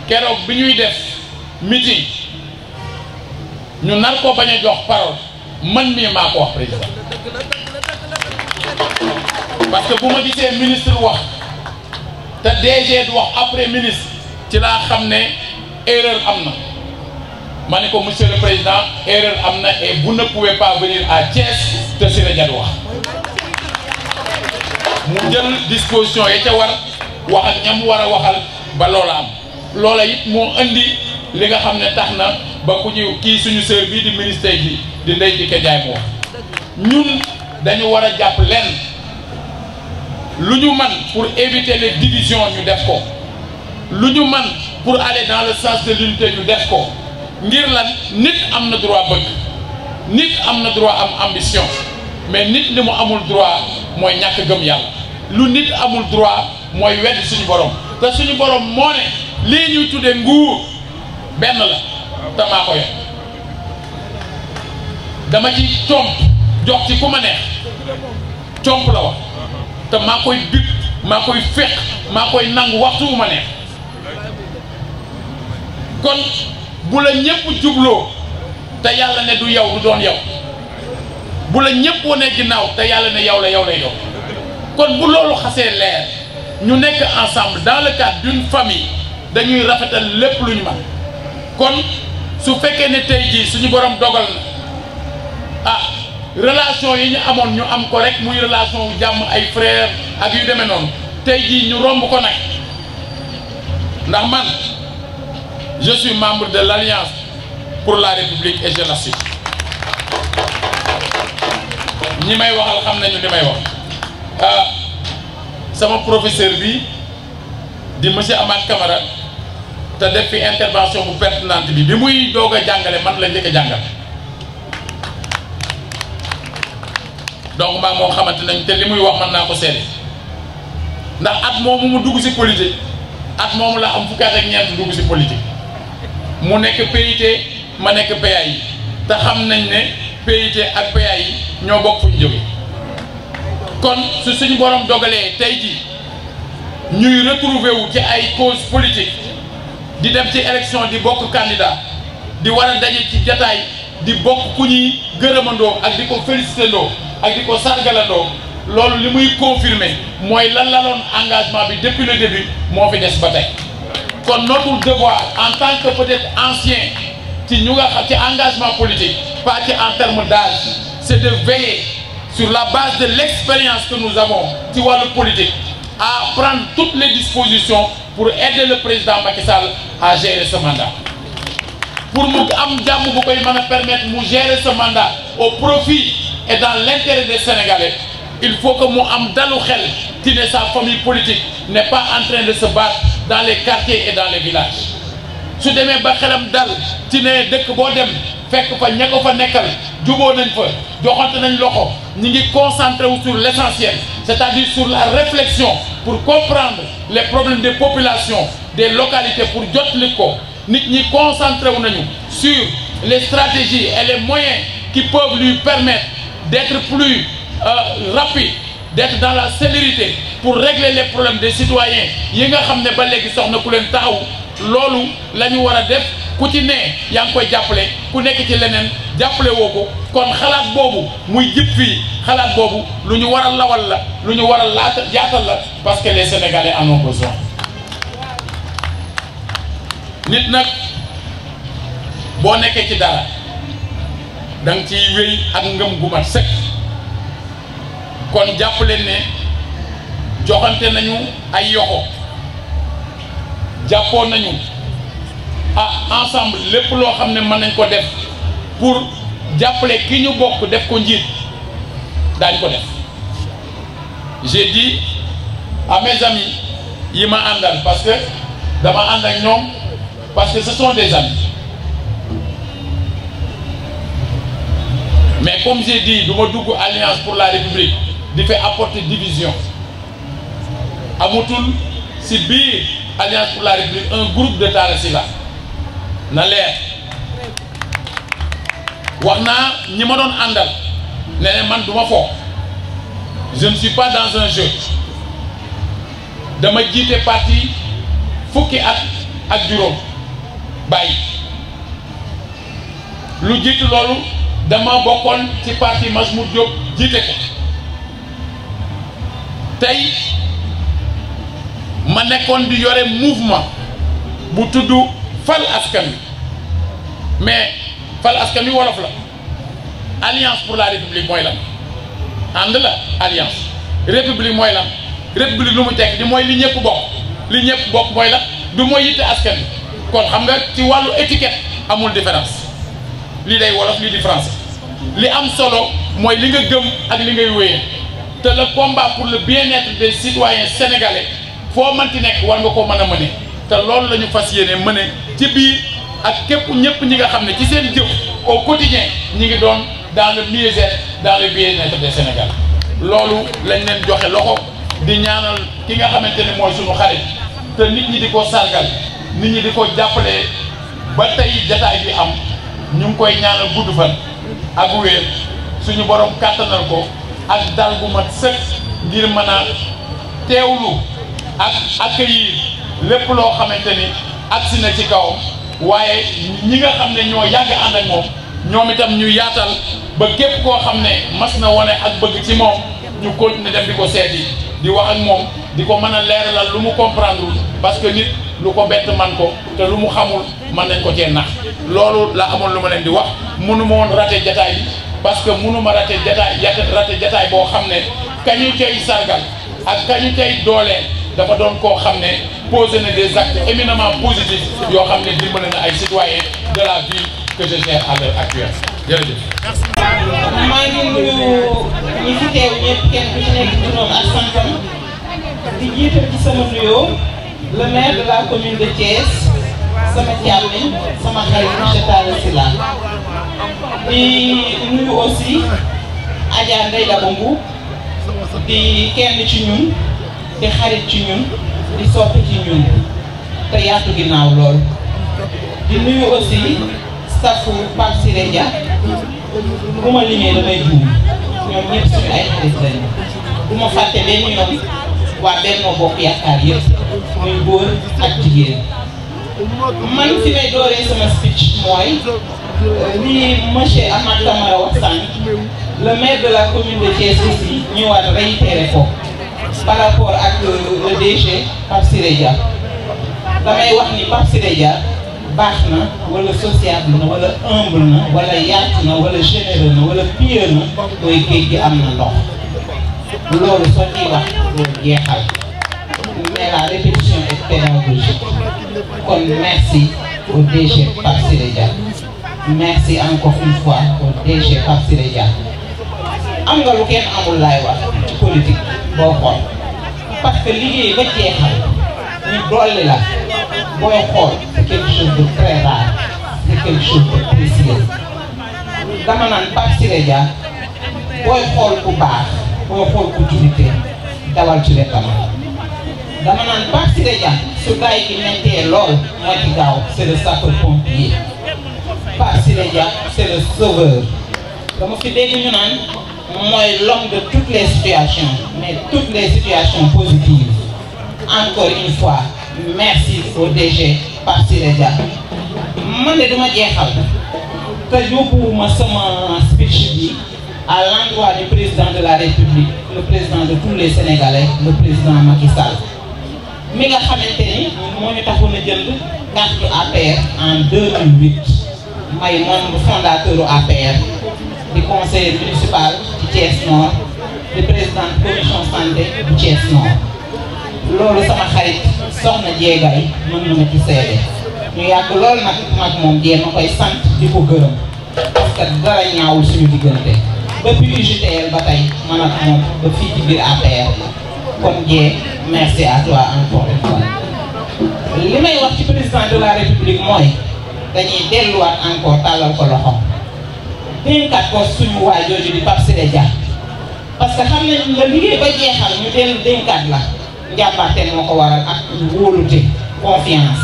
keroog bi ñuy def meeting ñu nar ko bañ a jox parole man mii maa ko wax président parce que bu ma gisee ministre wax te DG du wax après ministre ci laa xam ne erreur am na. ma ne ko monsieur le président erreur am na et vous ne pouvez pas venir à Thiès te Siré Dia wax mu jël disposition yi ca war wax ak ñam war a waxal ba loola am loola it moo indi li nga xam ne tax na ba ku ñu kii suñu sœur bii di ministre bi di Ndeye Tické Ndiaye mu wax ñun dañu war a jàpp lenn lu ñu man pour éviter les divisions ñu def ko lu ñu man pour aller dans le sens de l'unité ñu def ko ngir lan nit am na droit bëgg nit am na droit am ambition mais nit li mu amul droit mooy ñàkk gëm yàlla lu nit amul droit mooy wedd suñu borom te suñu borom moo ne lii ñuy tuddee nguur benn la te maa ko yor dama ci comp jox ci ku ma neex comp la wax te maa koy bip maa koy fekk maa koy nangu waxtu wu ma neex kon bu la ñëpp jubloo te yàlla ne du yow du doon yow bu la ñëpp wane ginnaaw te yàlla ne yow la yow lay doon kon bu loolu xasee leer ñu nekk ensemble dans le cadre d'une famille dañuy rafetal lépp lu ñu mën kon su fekkee ne tey jii suñu borom dogal na ah relation yi ñu amoon ñu am ko rek muy relation jàmm ay frères ak yu demee noonu tey jii ñu romb ko nag ndax man je suis membre de l'Alliance pour la République et je l'assume ñi may waxal xam nañu li may wax sama professeur bi di monsieur Amath Camara te def fi intervention bu pertinente bi muy doog a jàngale man la njëkk a jàngal donc maa moo xamante nañ te li muy wax mën naa ko seede ndax at moomu mu dugg ci politique at moomu la am fukki at ak ñeent dugg ci politique mu nekk PIT ma nekk PAI te xam nañ ne PIT ak PAI ñoo bokk fu ñu jóge kon su suñu borom dogalee tey ji ñuy retrouver wu ci ay cause politique di dem ci élection di bokk candidat di war a daje ci jataay di bokk ku ñuy gërëmandoo ak di ko félicitandoo ak di ko sargalandoo loolu li muy confirmer mooy lan laloon engagement bi depuis le début moo fi des ba tey kon notre devoir en tant que peut-être ancien ci ñu nga xam ci engagement politique pas ci en termes d'âge c'est de veiller sur la base de l'expérience que nous avons ci wàllu politique à prendre toutes les dispositions pour aider le président Macky Sall à gérer ce mandat pour mu am jàmm bu koy mën a permettre mu gérer ce mandat au profit et dans l'intérêt des Sénégalais il faut que mu am dalu xel ci ne sa famille politique n'est pas en train de se battre dans les quartiers et dans les villages su demee ba xelam dal ci ne dëkk boo dem fekk fa ña ko fa nekkal juboo nañ fa joxante nañ loxo ñi ngi concentré wu sur l'essentiel c'est-à-dire sur la réflexion pour comprendre les problèmes des populations des localités pour jotli ko nit ñi concentré wu nañu sur les stratégies et les moyens qui peuvent lui permettre d'être plus rapide d'être dans la célérité pour régler les problèmes des citoyens yi nga xam ne ba léegi soxna ku leen taxaw loolu la ñu war a def ku ci ne yaa ngi koy jàppale ku nekk ci leneen jàppale woo ko kon xalaat boobu muy jib fii xalaat boobu lu ñu war a lawal la lu ñu war a yaatal la parce que les Sénégalais en ont besoin nit nag boo nekkee ci dara da nga ciy wéy ak ngëm gu mat sëkk. kon jàpp leen ne joxante nañu ay yoxo jàppoon nañu ensemble lépp loo xam ne mën nañ ko def pour jàppale ki ñu bokk def ko njiit daañ ko def. J'ai dit à mes amis yi ma àndal parce que dama ànd ak ñoom parce que ce sont des amis, mais comme j'ai dit du ma dugg Alliance pour la République di fait apporter division. Amutul si biir Alliance pour la République un groupe de Talla Sylla na leer. wax naa ñi ma doon àndal ne ne man du ma fo, je ne suis pas dans un jeu. dama jiite parti fukki at ak juróom bàyyi lu jiitu loolu dama bokkoon ci parti Masmoud Diop jiite ko. tey ma nekkoon di yore mouvement bu tudd fal askan wi, mais fal askan wi wolof la. Alliance pour la République mooy lan? ànd la alliance. République mooy lan? République lu mu tekk di mooy li ñëpp bokk. li ñëpp bokk mooy la du mooy yitte askan wi. kon xam nga ci wàllu étiquette amul différence. lii day wolof lii di français. li am solo mooy li nga gëm ak li ngay wéyee. te le combat pour le bien-être des citoyens sénégalais foo mënti nekk war nga koo mën a mëne. te loolu la ñu fas yéene mëne ci biir ak képp ñëpp ñi nga xam ne ci seen jëf au quotidien ñi ngi doon dans le mieux-être, dans le bien-être des Sénégalais. loolu lañ leen joxe loxo di ñaanal ki nga xamante ne mooy suñu xarit te nit ñi di ko sargal nit ñi di ko jàppale ba tey jataay bi am ñu ngi koy ñaanal gudd fan ak wér suñu borom kàttanal ko ak dal bu mat sëkk ngir mën a teewlu ak accueillir lépp loo xamante ni agsi na ci kawam waaye ñi nga xam ne ñoo yàgg ànd ak moom ñoom itam ñu yaatal ba képp koo xam ne mas na wane ak bëgg ci moom ñu continuer dem di ko seeti di wax ak moom di ko mën a leeralal lu mu comprendre parce que nit lu ko bett man ko te lu mu xamul mën nañ ko cee nax. loolu la amoon lu ma leen di wax mënu ma woon raté jataay bi parce que mënu ma raté jataay boo xam ne kañu cay sargal ak kañu cay dooleel dafa doon koo xam ne posé na des actes éminemment positifs yoo xam ne dimbali na ay citoyens de la ville que je gère à l'heure actuelle jërëjëf. maa ngi nuyu ñi fi teew ñëpp kenn ku ci nekk turam ak santam di jiital ci sama nuyoo le maire de la commune de Thiès sama càmmiñ sama xarit monsieur Talla Sylla di nuyu aussi Adja Ndeye Daba Mboup di kenn ci ñun di xarit ci ñun di soppi ci ñun te yaatu ginnaaw lool di nuyu aussi staffu Pape Siré Dia bu ma limee damay juum ñoom ñëpp suñu ay xarit lañu bu ma fàtte benn yoon waa Benno Bokk Yaakaar yëpp muy góor ak jigéen. man fi may dooree sama speech mooy li monsieur Amath Camara wax sànq le maire de la commune de Thiès aussi ñëwaat réitéré ko par rapport ak le DG Pape Siré Dia damay wax ni Pape Siré Dia baax na wala sociable na wala humble na wala yaatu na wala généreux na wala pieux na mooy géej gi am na ndox loolu soo ciy wax loolu jeexal mais la répétition est pédagogique kon merci au DG Pape Siré Dia merci encore une fois au DG Pape Siré Dia am nga lu kenn amul laay wax ci politique boo xool parce que liggéey ba jeexal ñu dolli la booy xool c'est quelque chose de très rare c'est quelque chose de précieux dama naan Pape Siré Dia booy xool ku baax booy xool ku jullite dawal ci wetam dama naan Pape Siré Dia su gaay gi mettee lool moo ci gaaw c'est le sapeur-pompier Pape Siré Dia c'est le sauveur dama fi dégg ñu naan mooy l'homme de toutes les situations mais toutes les situations positives encore une fois merci au DG Pape Siré Dia man de duma jeexal te yóbbuwuma sama speech bi à l'endroit du président de la République le président de tous les Sénégalais le président Macky Sall mi nga xamante ni moo ñu taxoon a jënd carte APR en 2008 may membre fondateur APR di conseiller municipal ci Thiès Nord di président commission santé bu Thiès Nord loolu sama xarit soxna Jéegay mën na ma ci seede ñu yàgg loolu nag mag moom jee ma koy sant di ko gërëm parce que dara ñaawul suñu diggante depuis UJTL ba tey man ak moom ba fii ci biir APR kon jee merci à toi encore une fois li may wax ci président de la république mooy dañuy delluwaat encore tàllal ko loxo dénkaat ko suñu waajooju di Pape Siré Dia parce que xam nañ nga liggéey ba jeexal ñu dellu dénkaat la njàmbaarte moo ko waral ak wóolute confiance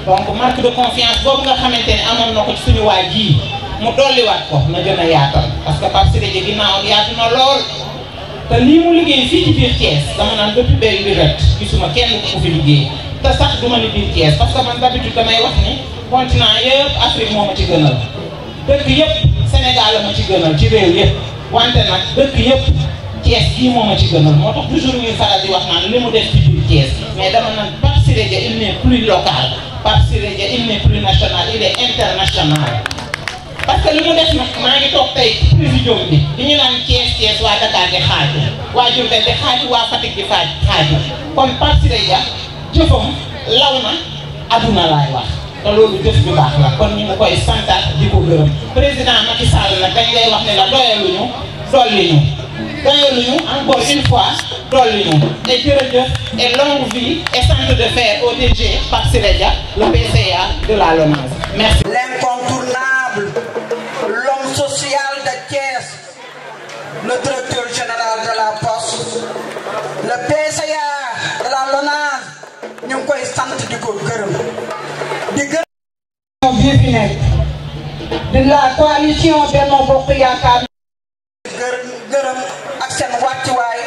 donc marque de confiance boobu nga xamante ne amoon na ko ci suñu waa ji mu dolliwaat ko na gën a yaatal parce que Pape Siré Dia ginnaaw yaatu na lool te lii mu liggéey fii ci biir Thiès dama naan depuis belle lurette gisuma kenn ku fi liggéey te sax duma ni biir Thiès parce que man d'habitude damay wax ni continent yëpp Afrique moo ma ci gënal dëkk yëpp Sénégal la ma ci gënal ci réew yëpp wante nag dëkk yëpp Thiès gii moo ma ci gënal moo tax toujours ñuy faral di wax naan li mu def ci biir Thiès mais dama naan Pape Siré Dia il n'est plus local Pape Siré Dia il n'est plus national il est international parce que li mu def nag maa ngi toog tey présidium bi di ñu naan Thiès waa Dakar di xaaju waa Diourbel di xaaju waa Fatick di xaaju kon Pape Siré Dia jëfam law na aduna laay wax te loolu jëf ju baax la kon ñu ngi koy santaat di ko gërëm président Macky Sall nag dañ lay wax ne la doyaluñu doyaluñu encore une fois dolliñu et jërëjëf et longue vie et centre de fer au DG Pape Siré Dia le PCA de la LONASE merci. L'incontournable, l'homme social de Thiès, le directeur général de la Poste, le PCA de la LONASE ñu ngi koy sant di ko gërëm di gërëm bi fi nekk de la coalition Benno Bokk Yaakaar gërëm ak seen wàccuwaay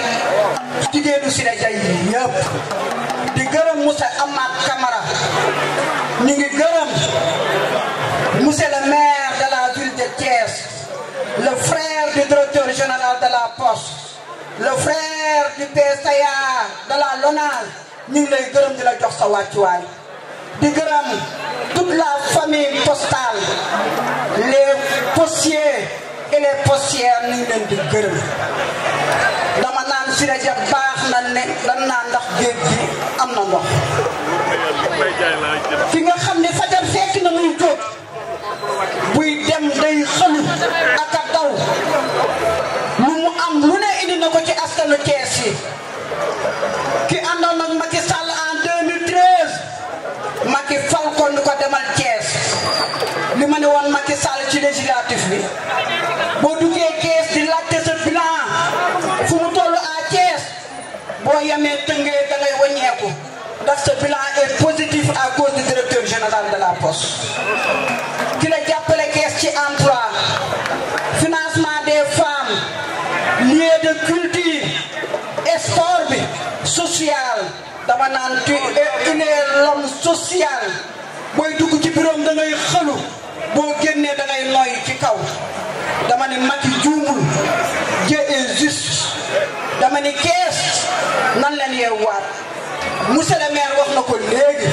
jigéenu Siré Dia yi ñëpp di gërëm monsieur Amath Camara ñu ngi gërëm monsieur le maire de la ville de Thiès le frère du directeur général de la Poste le frère du PCA de la LONASE ñu ngi lay gërëm di la jox sa wàccuwaay di gërëm toute la famille postale les postiers et les postières ñu ngi leen di gërëm dama naan Siré Dia baax na ne dan naan ndax géej gi am na ndox fi nga xam ne fajar fekk na muy jóg buy dem day xëlu ak a daw lu mu am lu ne indi na ko ci askanu Thiès yi ki àndoon ak Macky Sall en 2013 Macky fal ko ni ko demal Thiès li ma ne woon Macky Sall ci législatif bi boo duggee Thiès di laajte sa bilan fu mu toll à Thiès boo yemee tëngee da ngay wàññeeku ndax sa bilan est positif à cause du directeur général de la Poste ki la jàppale Thiès ci emploi financement des femmes lieu de culture sport bi social dama naan tu es l'homme social booy dugg ci bureau da ngay xëlu boo génnee da ngay noy ci kaw dama ni Macky juumul Dieu est juste dama ni Thiès nan leen yeewaat monsieur le maire wax na ko léegi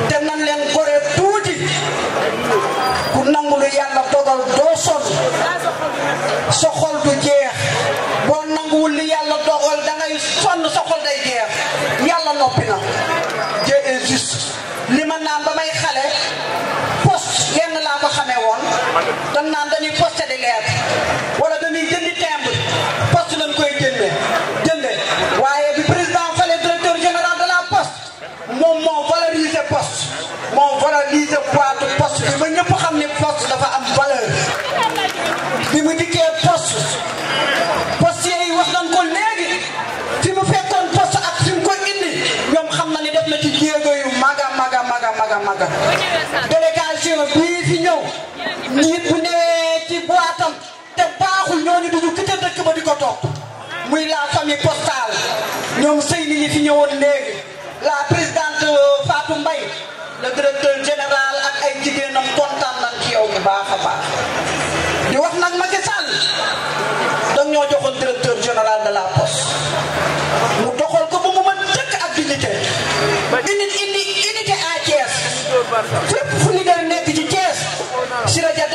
te nan leen gore tuuti ku nangu lu yàlla dogal doo sonn sa xol du jeex boo nanguwul li yàlla dogal da ngay sonn sa xol day jeex yàlla noppi na Dieu est juste li ma naan ba may xale poste lenn laa ko xamee woon dan naan dañuy posté di lettre wala dañuy jëndi timbre poste lañ koy jënde waaye bi président fale directeur général de la Poste moom moo valoriser poste moo valoriser boîte poste bi ba ñëpp xam ne poste dafa am valeur bi mu dikkee poste yi wax nañ ko léegi fi mu fekkoon poste ak fi mu ko indi ñoom xam na ni def na ci jéego yu maga délégation bii fi ñëw nit bu newee ci boitam te baaxul ñooñu dugg ki ca dëkk ba di ko topp muy la famille postale ñoom sëy ni ñi fi ñëwoon léegi la présidente Fatou Mbaye le directeur général ak ay jigéenam kontaan nañ ci yow bu baax a baax di wax nag Macky Sall dañ ñoo joxoon directeur général de la Poste mu doxal ko ba mu mën dëkk ak dignité unité à Thiès fépp fu leader nekk ci Thiès Siré Dia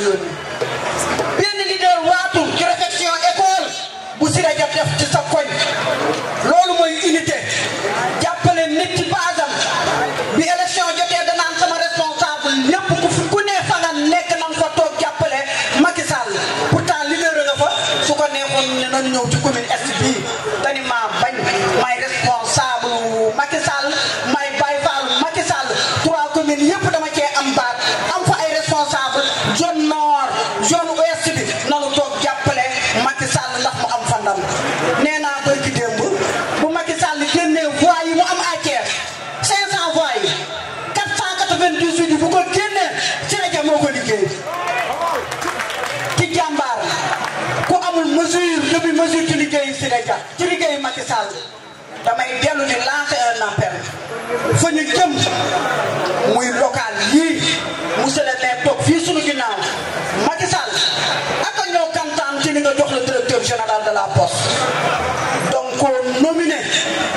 yónni benn leader waatul ci réflexion école bu Siré Dia def ci sa koñ loolu mooy unité jàppale nit ci basam bi élection jotee danaan sama responsable ñëpp ku ne fa nga nekk na nga fa toog jàppale Macky Sall pourtant leader nga fa su ko neexoon ne nañ ñëw ci commune est bii dani maa bañ may responsable Macky Sall may Baye Fall Macky Sall 3 communes yëpp dama cee am baat am fa ay responsable zone nord zone ouest bi nanu toog jàppale Macky Sall ndax mu am fa ndam nee naa koy ci démb bu Macky Sall génnee voix yi mu am à Thiès 500 voix yi 498 yi bu ko génnee Siré Dia moo ko liggéey ci jàmbaar ku amul mesure depuis mesure ci liggéeyu Siré Dia ci liggéeyu Macky Sall damay dellu di lancer un appel fa ñu jëm muy local yii monsieur le maire toog fii suñu ginnaaw Macky Sall ak ñoo kantaan ci li nga jox le directeur général de la poste donc koo nominé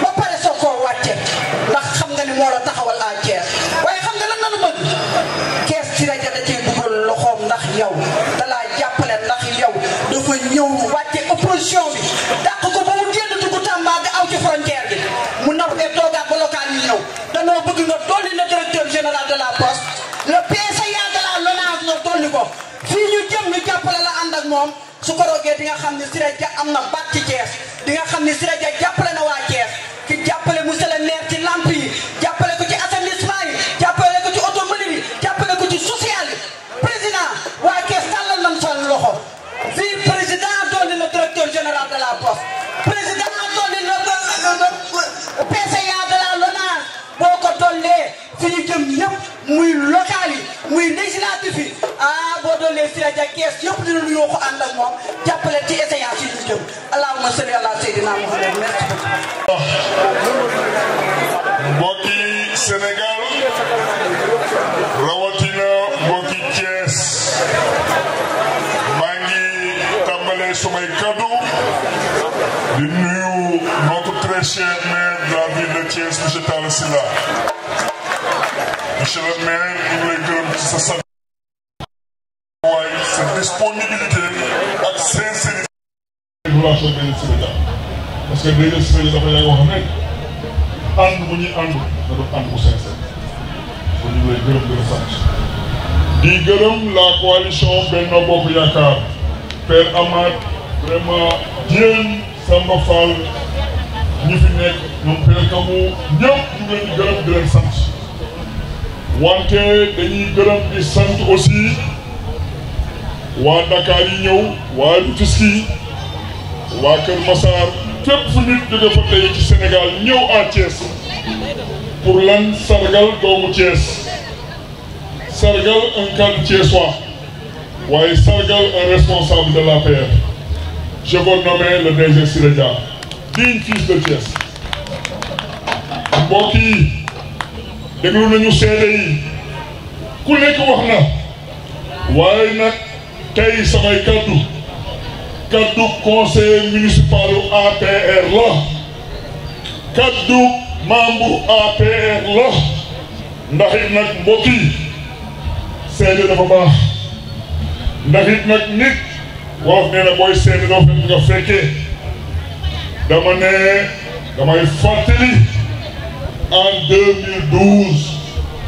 ba pare soo koo wàcce ndax xam nga ni moo la taxawal à Thiès waaye xam nga lan la bëgg Thiès Siré Dia da cee dugal loxoom ndax yow da laa jàppale ndax yow dafa ñëw wàcce opposition bi dàq ko ba mu génn dugg Tamba di aw ci frontière bi mu naw fee toogaat ba local yi ñëw danoo bëgg nga dolli le directeur général de la poste le PCA de la LONASE nga dolli ko fii ñu jëm ñu jàppale la ànd ak moom su ko roogee di nga xam ne Siré Dia am na baat ci Thiès di nga xam ne Siré Dia jàppale na waa Thiès ki jàppale monsieur le maire ci lamp yi jàppale ko ci assainissement yi jàppale ko ci automobile yi jàppale ko ci social yi président waa Thiès tàllal nañ sa loxo fii président dolli le directeur général de la poste président dolli le PCA de la LONASE boo ko dollee fi ñu jëm ñëpp muy local yi muy législatif yi boo dollee Siré Dia Thiès yëpp dina lu yoo ko ànd ak moom jàppale ci échéance yi ñu jëm allahumma salli ala Seydina Muhammad merci beaucoup. mbokki Sénégal rawatina mbokki Thiès maa ngi tàmbalee sumay kaddu di nuyu notre très cher maire de la ville de Thiès monsieur Talla Sylla monsieur le maire ñu ngi lay gërëm ci sa sant waaye sa disponibilité ak sincérité relation benn Siré Dia parce que déjà Siré Dia dafa yàgg wax ne ànd bu ñuy ànd da doon ànd bu sincère kon ñu ngi lay gërëm di la sant di gërëm la coalition Benno Bokk Yaakaar Père Amath vraiment Diène Samba Fall ñi fi nekk ñoom Père Kamou ñëpp ñu ngi leen di gërëm di leen sant wante dañuy gërëm di sant aussi waa Dakar yi ñëw waa Rufisque waa Kër Massar fépp fu nit jóge fa tey ci Sénégal ñëw à Thiès pour lan sargal doomu Thiès sargal un cadre thiessois waaye sargal un responsable de l'APR je vous nomme le DG Siré Dia digne fils de Thiès mbokk yi déglu nañu seede yi ku nekk wax na waaye nag tey samay kaddu conseiller municipal APR la kaddu membre APR la ndax it nag mbokk yi seede dafa baax ndax it nag nit wolof nee na booy seede doo fekk nga fekkee damay fàttali en 2012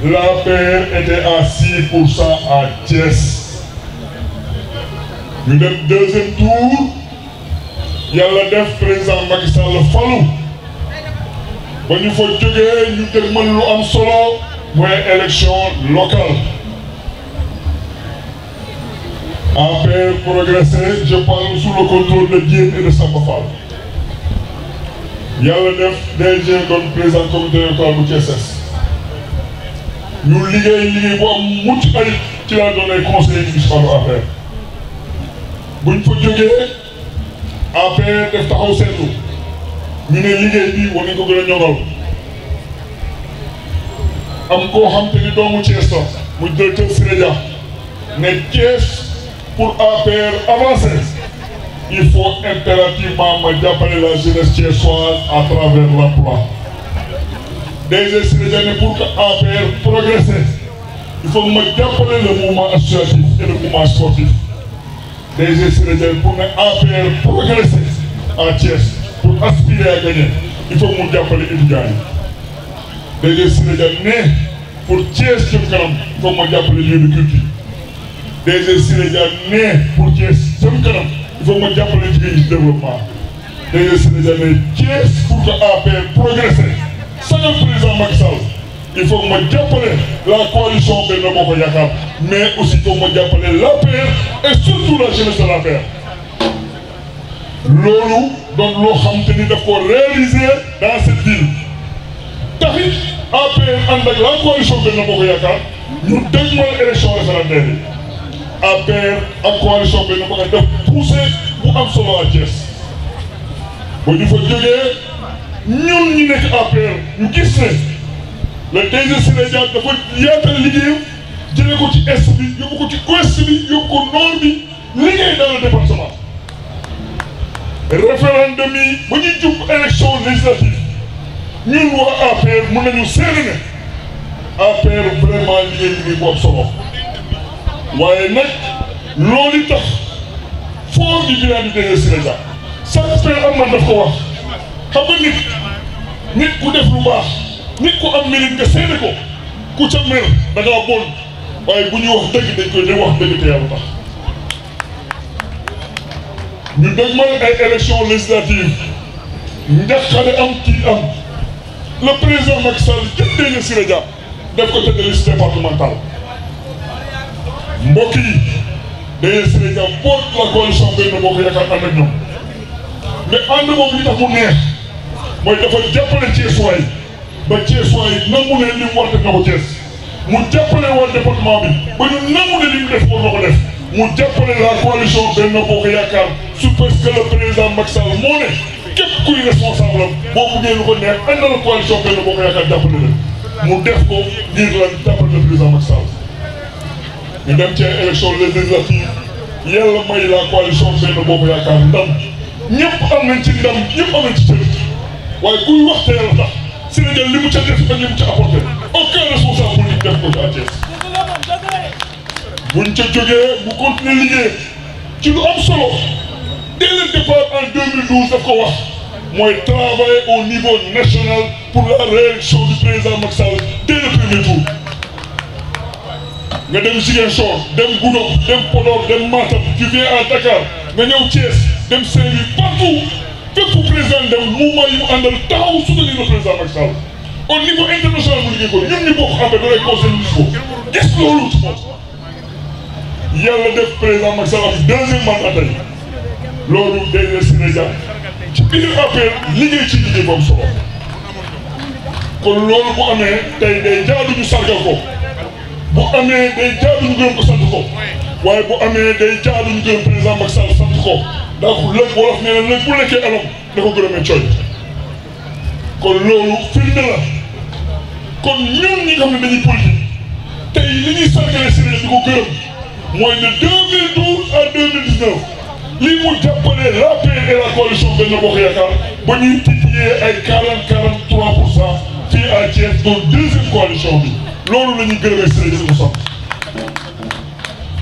l'APR était à 6% à Thiès ñu dem deuxième tour yàlla def président Macky Sall falu ba ñu fa jógee ñu dégmal lu am solo mooy élection locale APR progressé je parle sous le contrôle de Diène et de Samba Fall yàlla def DG doon président comité électoral bu Thiès ñu liggéey bu am mucc ayib ci laa doon ay conseiller municipal APR buñ fa jógee APR def taxaw seetlu ñu ne liggéey bi war nañ ko gën a ñoŋal am koo xam te ni doomu Thiès la muy directeur Siré Dia ne Thiès pour APR avancer il faut impérativement ma jàppale la jeunesse thiessoise à travers l'emploi DG Siré Dia ne pour que APR progresser il faut que ma jàppale le mouvement associatif et le mouvement sportif DG Siré Dia pour ne APR progresser à Thiès pour aspirer à gagner il faut que mu jàppale étudiants yi DG Siré Dia ne pour Thiès jëm kanam il faut que ma jàppale lieu de culture DG Siré Dia ne pour Thiès jëm kanam il faut que ma jàppale jigéen ñi développement DG Siré Dia ne Thiès pour que APR progresser sañal président Macky Sall il faut que ma jàppale la coalition Benno Bokk Yaakaar mais aussi il faut que ma jàppale l'APR et surtout la jeunesse de l'APR loolu doon loo xam te ni daf ko réaliser dans cette ville taxit APR ànd ak la coalition Benno Bokk Yaakaar ñu dégmal élection référendaire yi APR ak coalition Benno Bokk Yaakaar def poussé bu am solo à Thiès ba ñu fa jógee ñun ñi nekk APR ñu gis ne le DG Siré Dia dafa yaatal liggéeyam jëlee ko ci est bi yóbbu ko ci ouest bi yóbbu ko nord bi liggéey dans le département référendum yi ba ñuy jub élection législative ñun waa APR mën nañu seede ne APR vraiment liggéey bu am solo waaye nag loolu tax fort du bilan du DG Siré Dia chaque fois am na daf ko wax xam nga nit ku def lu baax nit ku am mérite nga seede ko ku ca mer da ngaa bon waaye bu ñuy wax dëgg dañ koy wax dëgg te yàlla tax ñu dégmal ay élection législative njaqare am kii am le président Macky Sall jël DG Siré Dia def ko tête de liste départementale mbokk yi DG Siré Dia boot la coalition Benno Bokk Yaakaar ànd ak ñoom mais ànd moom li tax mu neex mooy dafa jàppale Thiessois ba Thiessois yi nangu ne li mu war def na ko Thiès mu jàppale waa département bi ba ñu nangu ne li mu def war na ko def mu jàppale la coalition Benno Bokk Yaakaar su parce que le président Macky Sall moo ne képp kuy responsable am boo buggee lu ko neex àndal coalition Benno Bokk Yaakaar jàppale leen mu def ko ngir lan jàppale le président Macky Sall ñu dem ci élection législative yàlla may la coalition Benno Bokk Yaakaar ndam ñëpp am nañ ci ndam ñëpp am nañ ci cër waaye kuy wax te yàlla tax Siré Dia li mu ca def ak li mu ca apporté aucun responsable politique def ko ci à Thiès buñ ca jógee mu continuer liggéey ci lu am solo dès le départ en 2012 daf ko wax mooy travailler au niveau national pour la réélection du président Macky Sall dès le premier tour nga dem Ziguinchor dem Goudomp dem Podor dem Matam tu viens à Dakar nga ñëw Thiès dem Saint-Louis partout fépp président dem mouvement yi mu àndal taxaw soutenir le président Macky Sall au niveau international mu liggéey ko ñun ñu bokk xam ne da lay conseil municipal gis loolu ci moom yàlla def président Macky Sall am deuxième mandat tey loolu DG Siré Dia ci biir APR liggéey ci liggéey boobu solo kon loolu bu amee tey day jaadu ñu sargal ko bu amee day jaadu ñu gërëm ko sant ko waaye bu amee day jaadu ñu gërëm président Macky Sall sant ko ndax léegi wolof nee na léegi bu lekkee alam da ko gërëmee cooy kon loolu firnde la kon ñun ñi nga xam ne dañuy politique tey li ñuy sargale Siré Dia di ko gërëm mooy de 2012 à 2019 li mu jàppale l'APR et la coalition Benno Bokk Yaakaar ba ñuy titiller ay 43% fii à Thiès doon deuxième coalition bi loolu la ñuy gërëmee Siré Dia di ko sant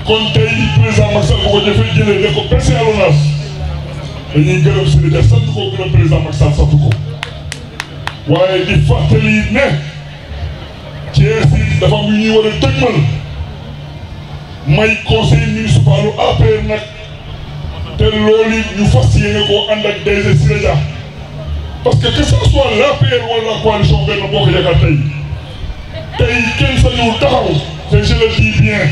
kon tey président Macky Sall bu ko jëfee jëlee def ko percé à l'ONAS dañuy gërëm Siré Dia sant ko gërëm président Macky Sall sant ko waaye di fàttali ne Thiès it dafa am yu ñuy war a dëgmal may conseil municipal u APR nag te loolu ñu fas yéene koo ànd ak DG Siré Dia parce que ce soit l'APR wala la coalition Benno Bokk Yaakaar tey kenn sañul taxaw te je le dis bien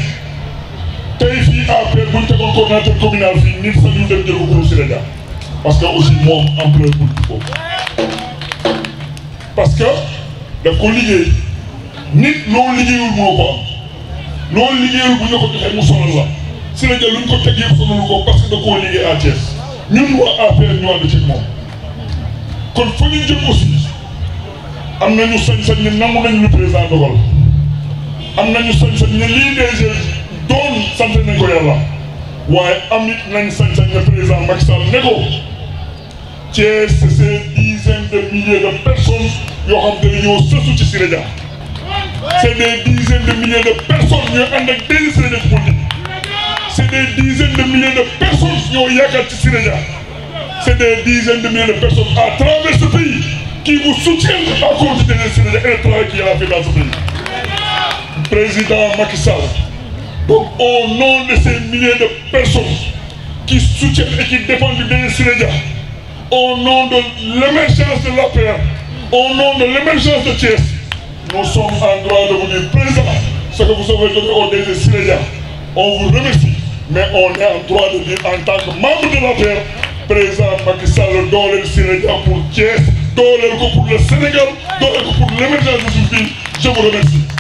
tey fii APR buñ tegoon coordinateur communal fii nit sañul dem jël ko groupe Siré Dia parce que aussi moom ampleur politique boobu parce que daf ko liggéey nit loolu liggéeyul mënoo ko am loolu liggéeyul bu ñu ko joxee mu sonal la Siré Dia luñ ko teg yëpp sonalu ko parce que da koo liggéey à Thiès ñun waa APR ñu ànd ci moom kon fa ñu jëm aussi am nañu sañ-sañ ne nangu nañu lu président dogal am nañu sañ-sañ ne lii DG doon sant nañ ko yàlla waaye am it nañ sañ-sañ ne président Macky Sall ne ko Thiès c'est ces dizaines de milliers de personnes yoo xam te ne ñoo sësu ci Siré Dia c'est des dizaines de milliers de personnes ñoo ànd ak DG Siré Dia politique c'est des dizaines de milliers de personnes ñoo yaakaar ci Siré Dia c'est des dizaines de milliers de personnes à travers ce pays qui vous soutiennent à cause de DG Siré Dia et le travail qu'il a fait dans ce pays. Président Macky Sall, donc au nom de ces milliers de personnes qui soutiennent et qui défendent du DG Siré Dia, au nom de l'émergence de l'APR, au nom de l'émergence de Thiès, nous sommes en droit de vous dire présent ce que vous avez donné au DG Siré Dia. On vous remercie, mais on est en droit de dire en tant que membre de l'APR, président Macky Sall dooleel Siré Dia pour Thiès, dooleel ko pour le Sénégal, dooleel ko pour l'émergence de ce pays. Je vous remercie.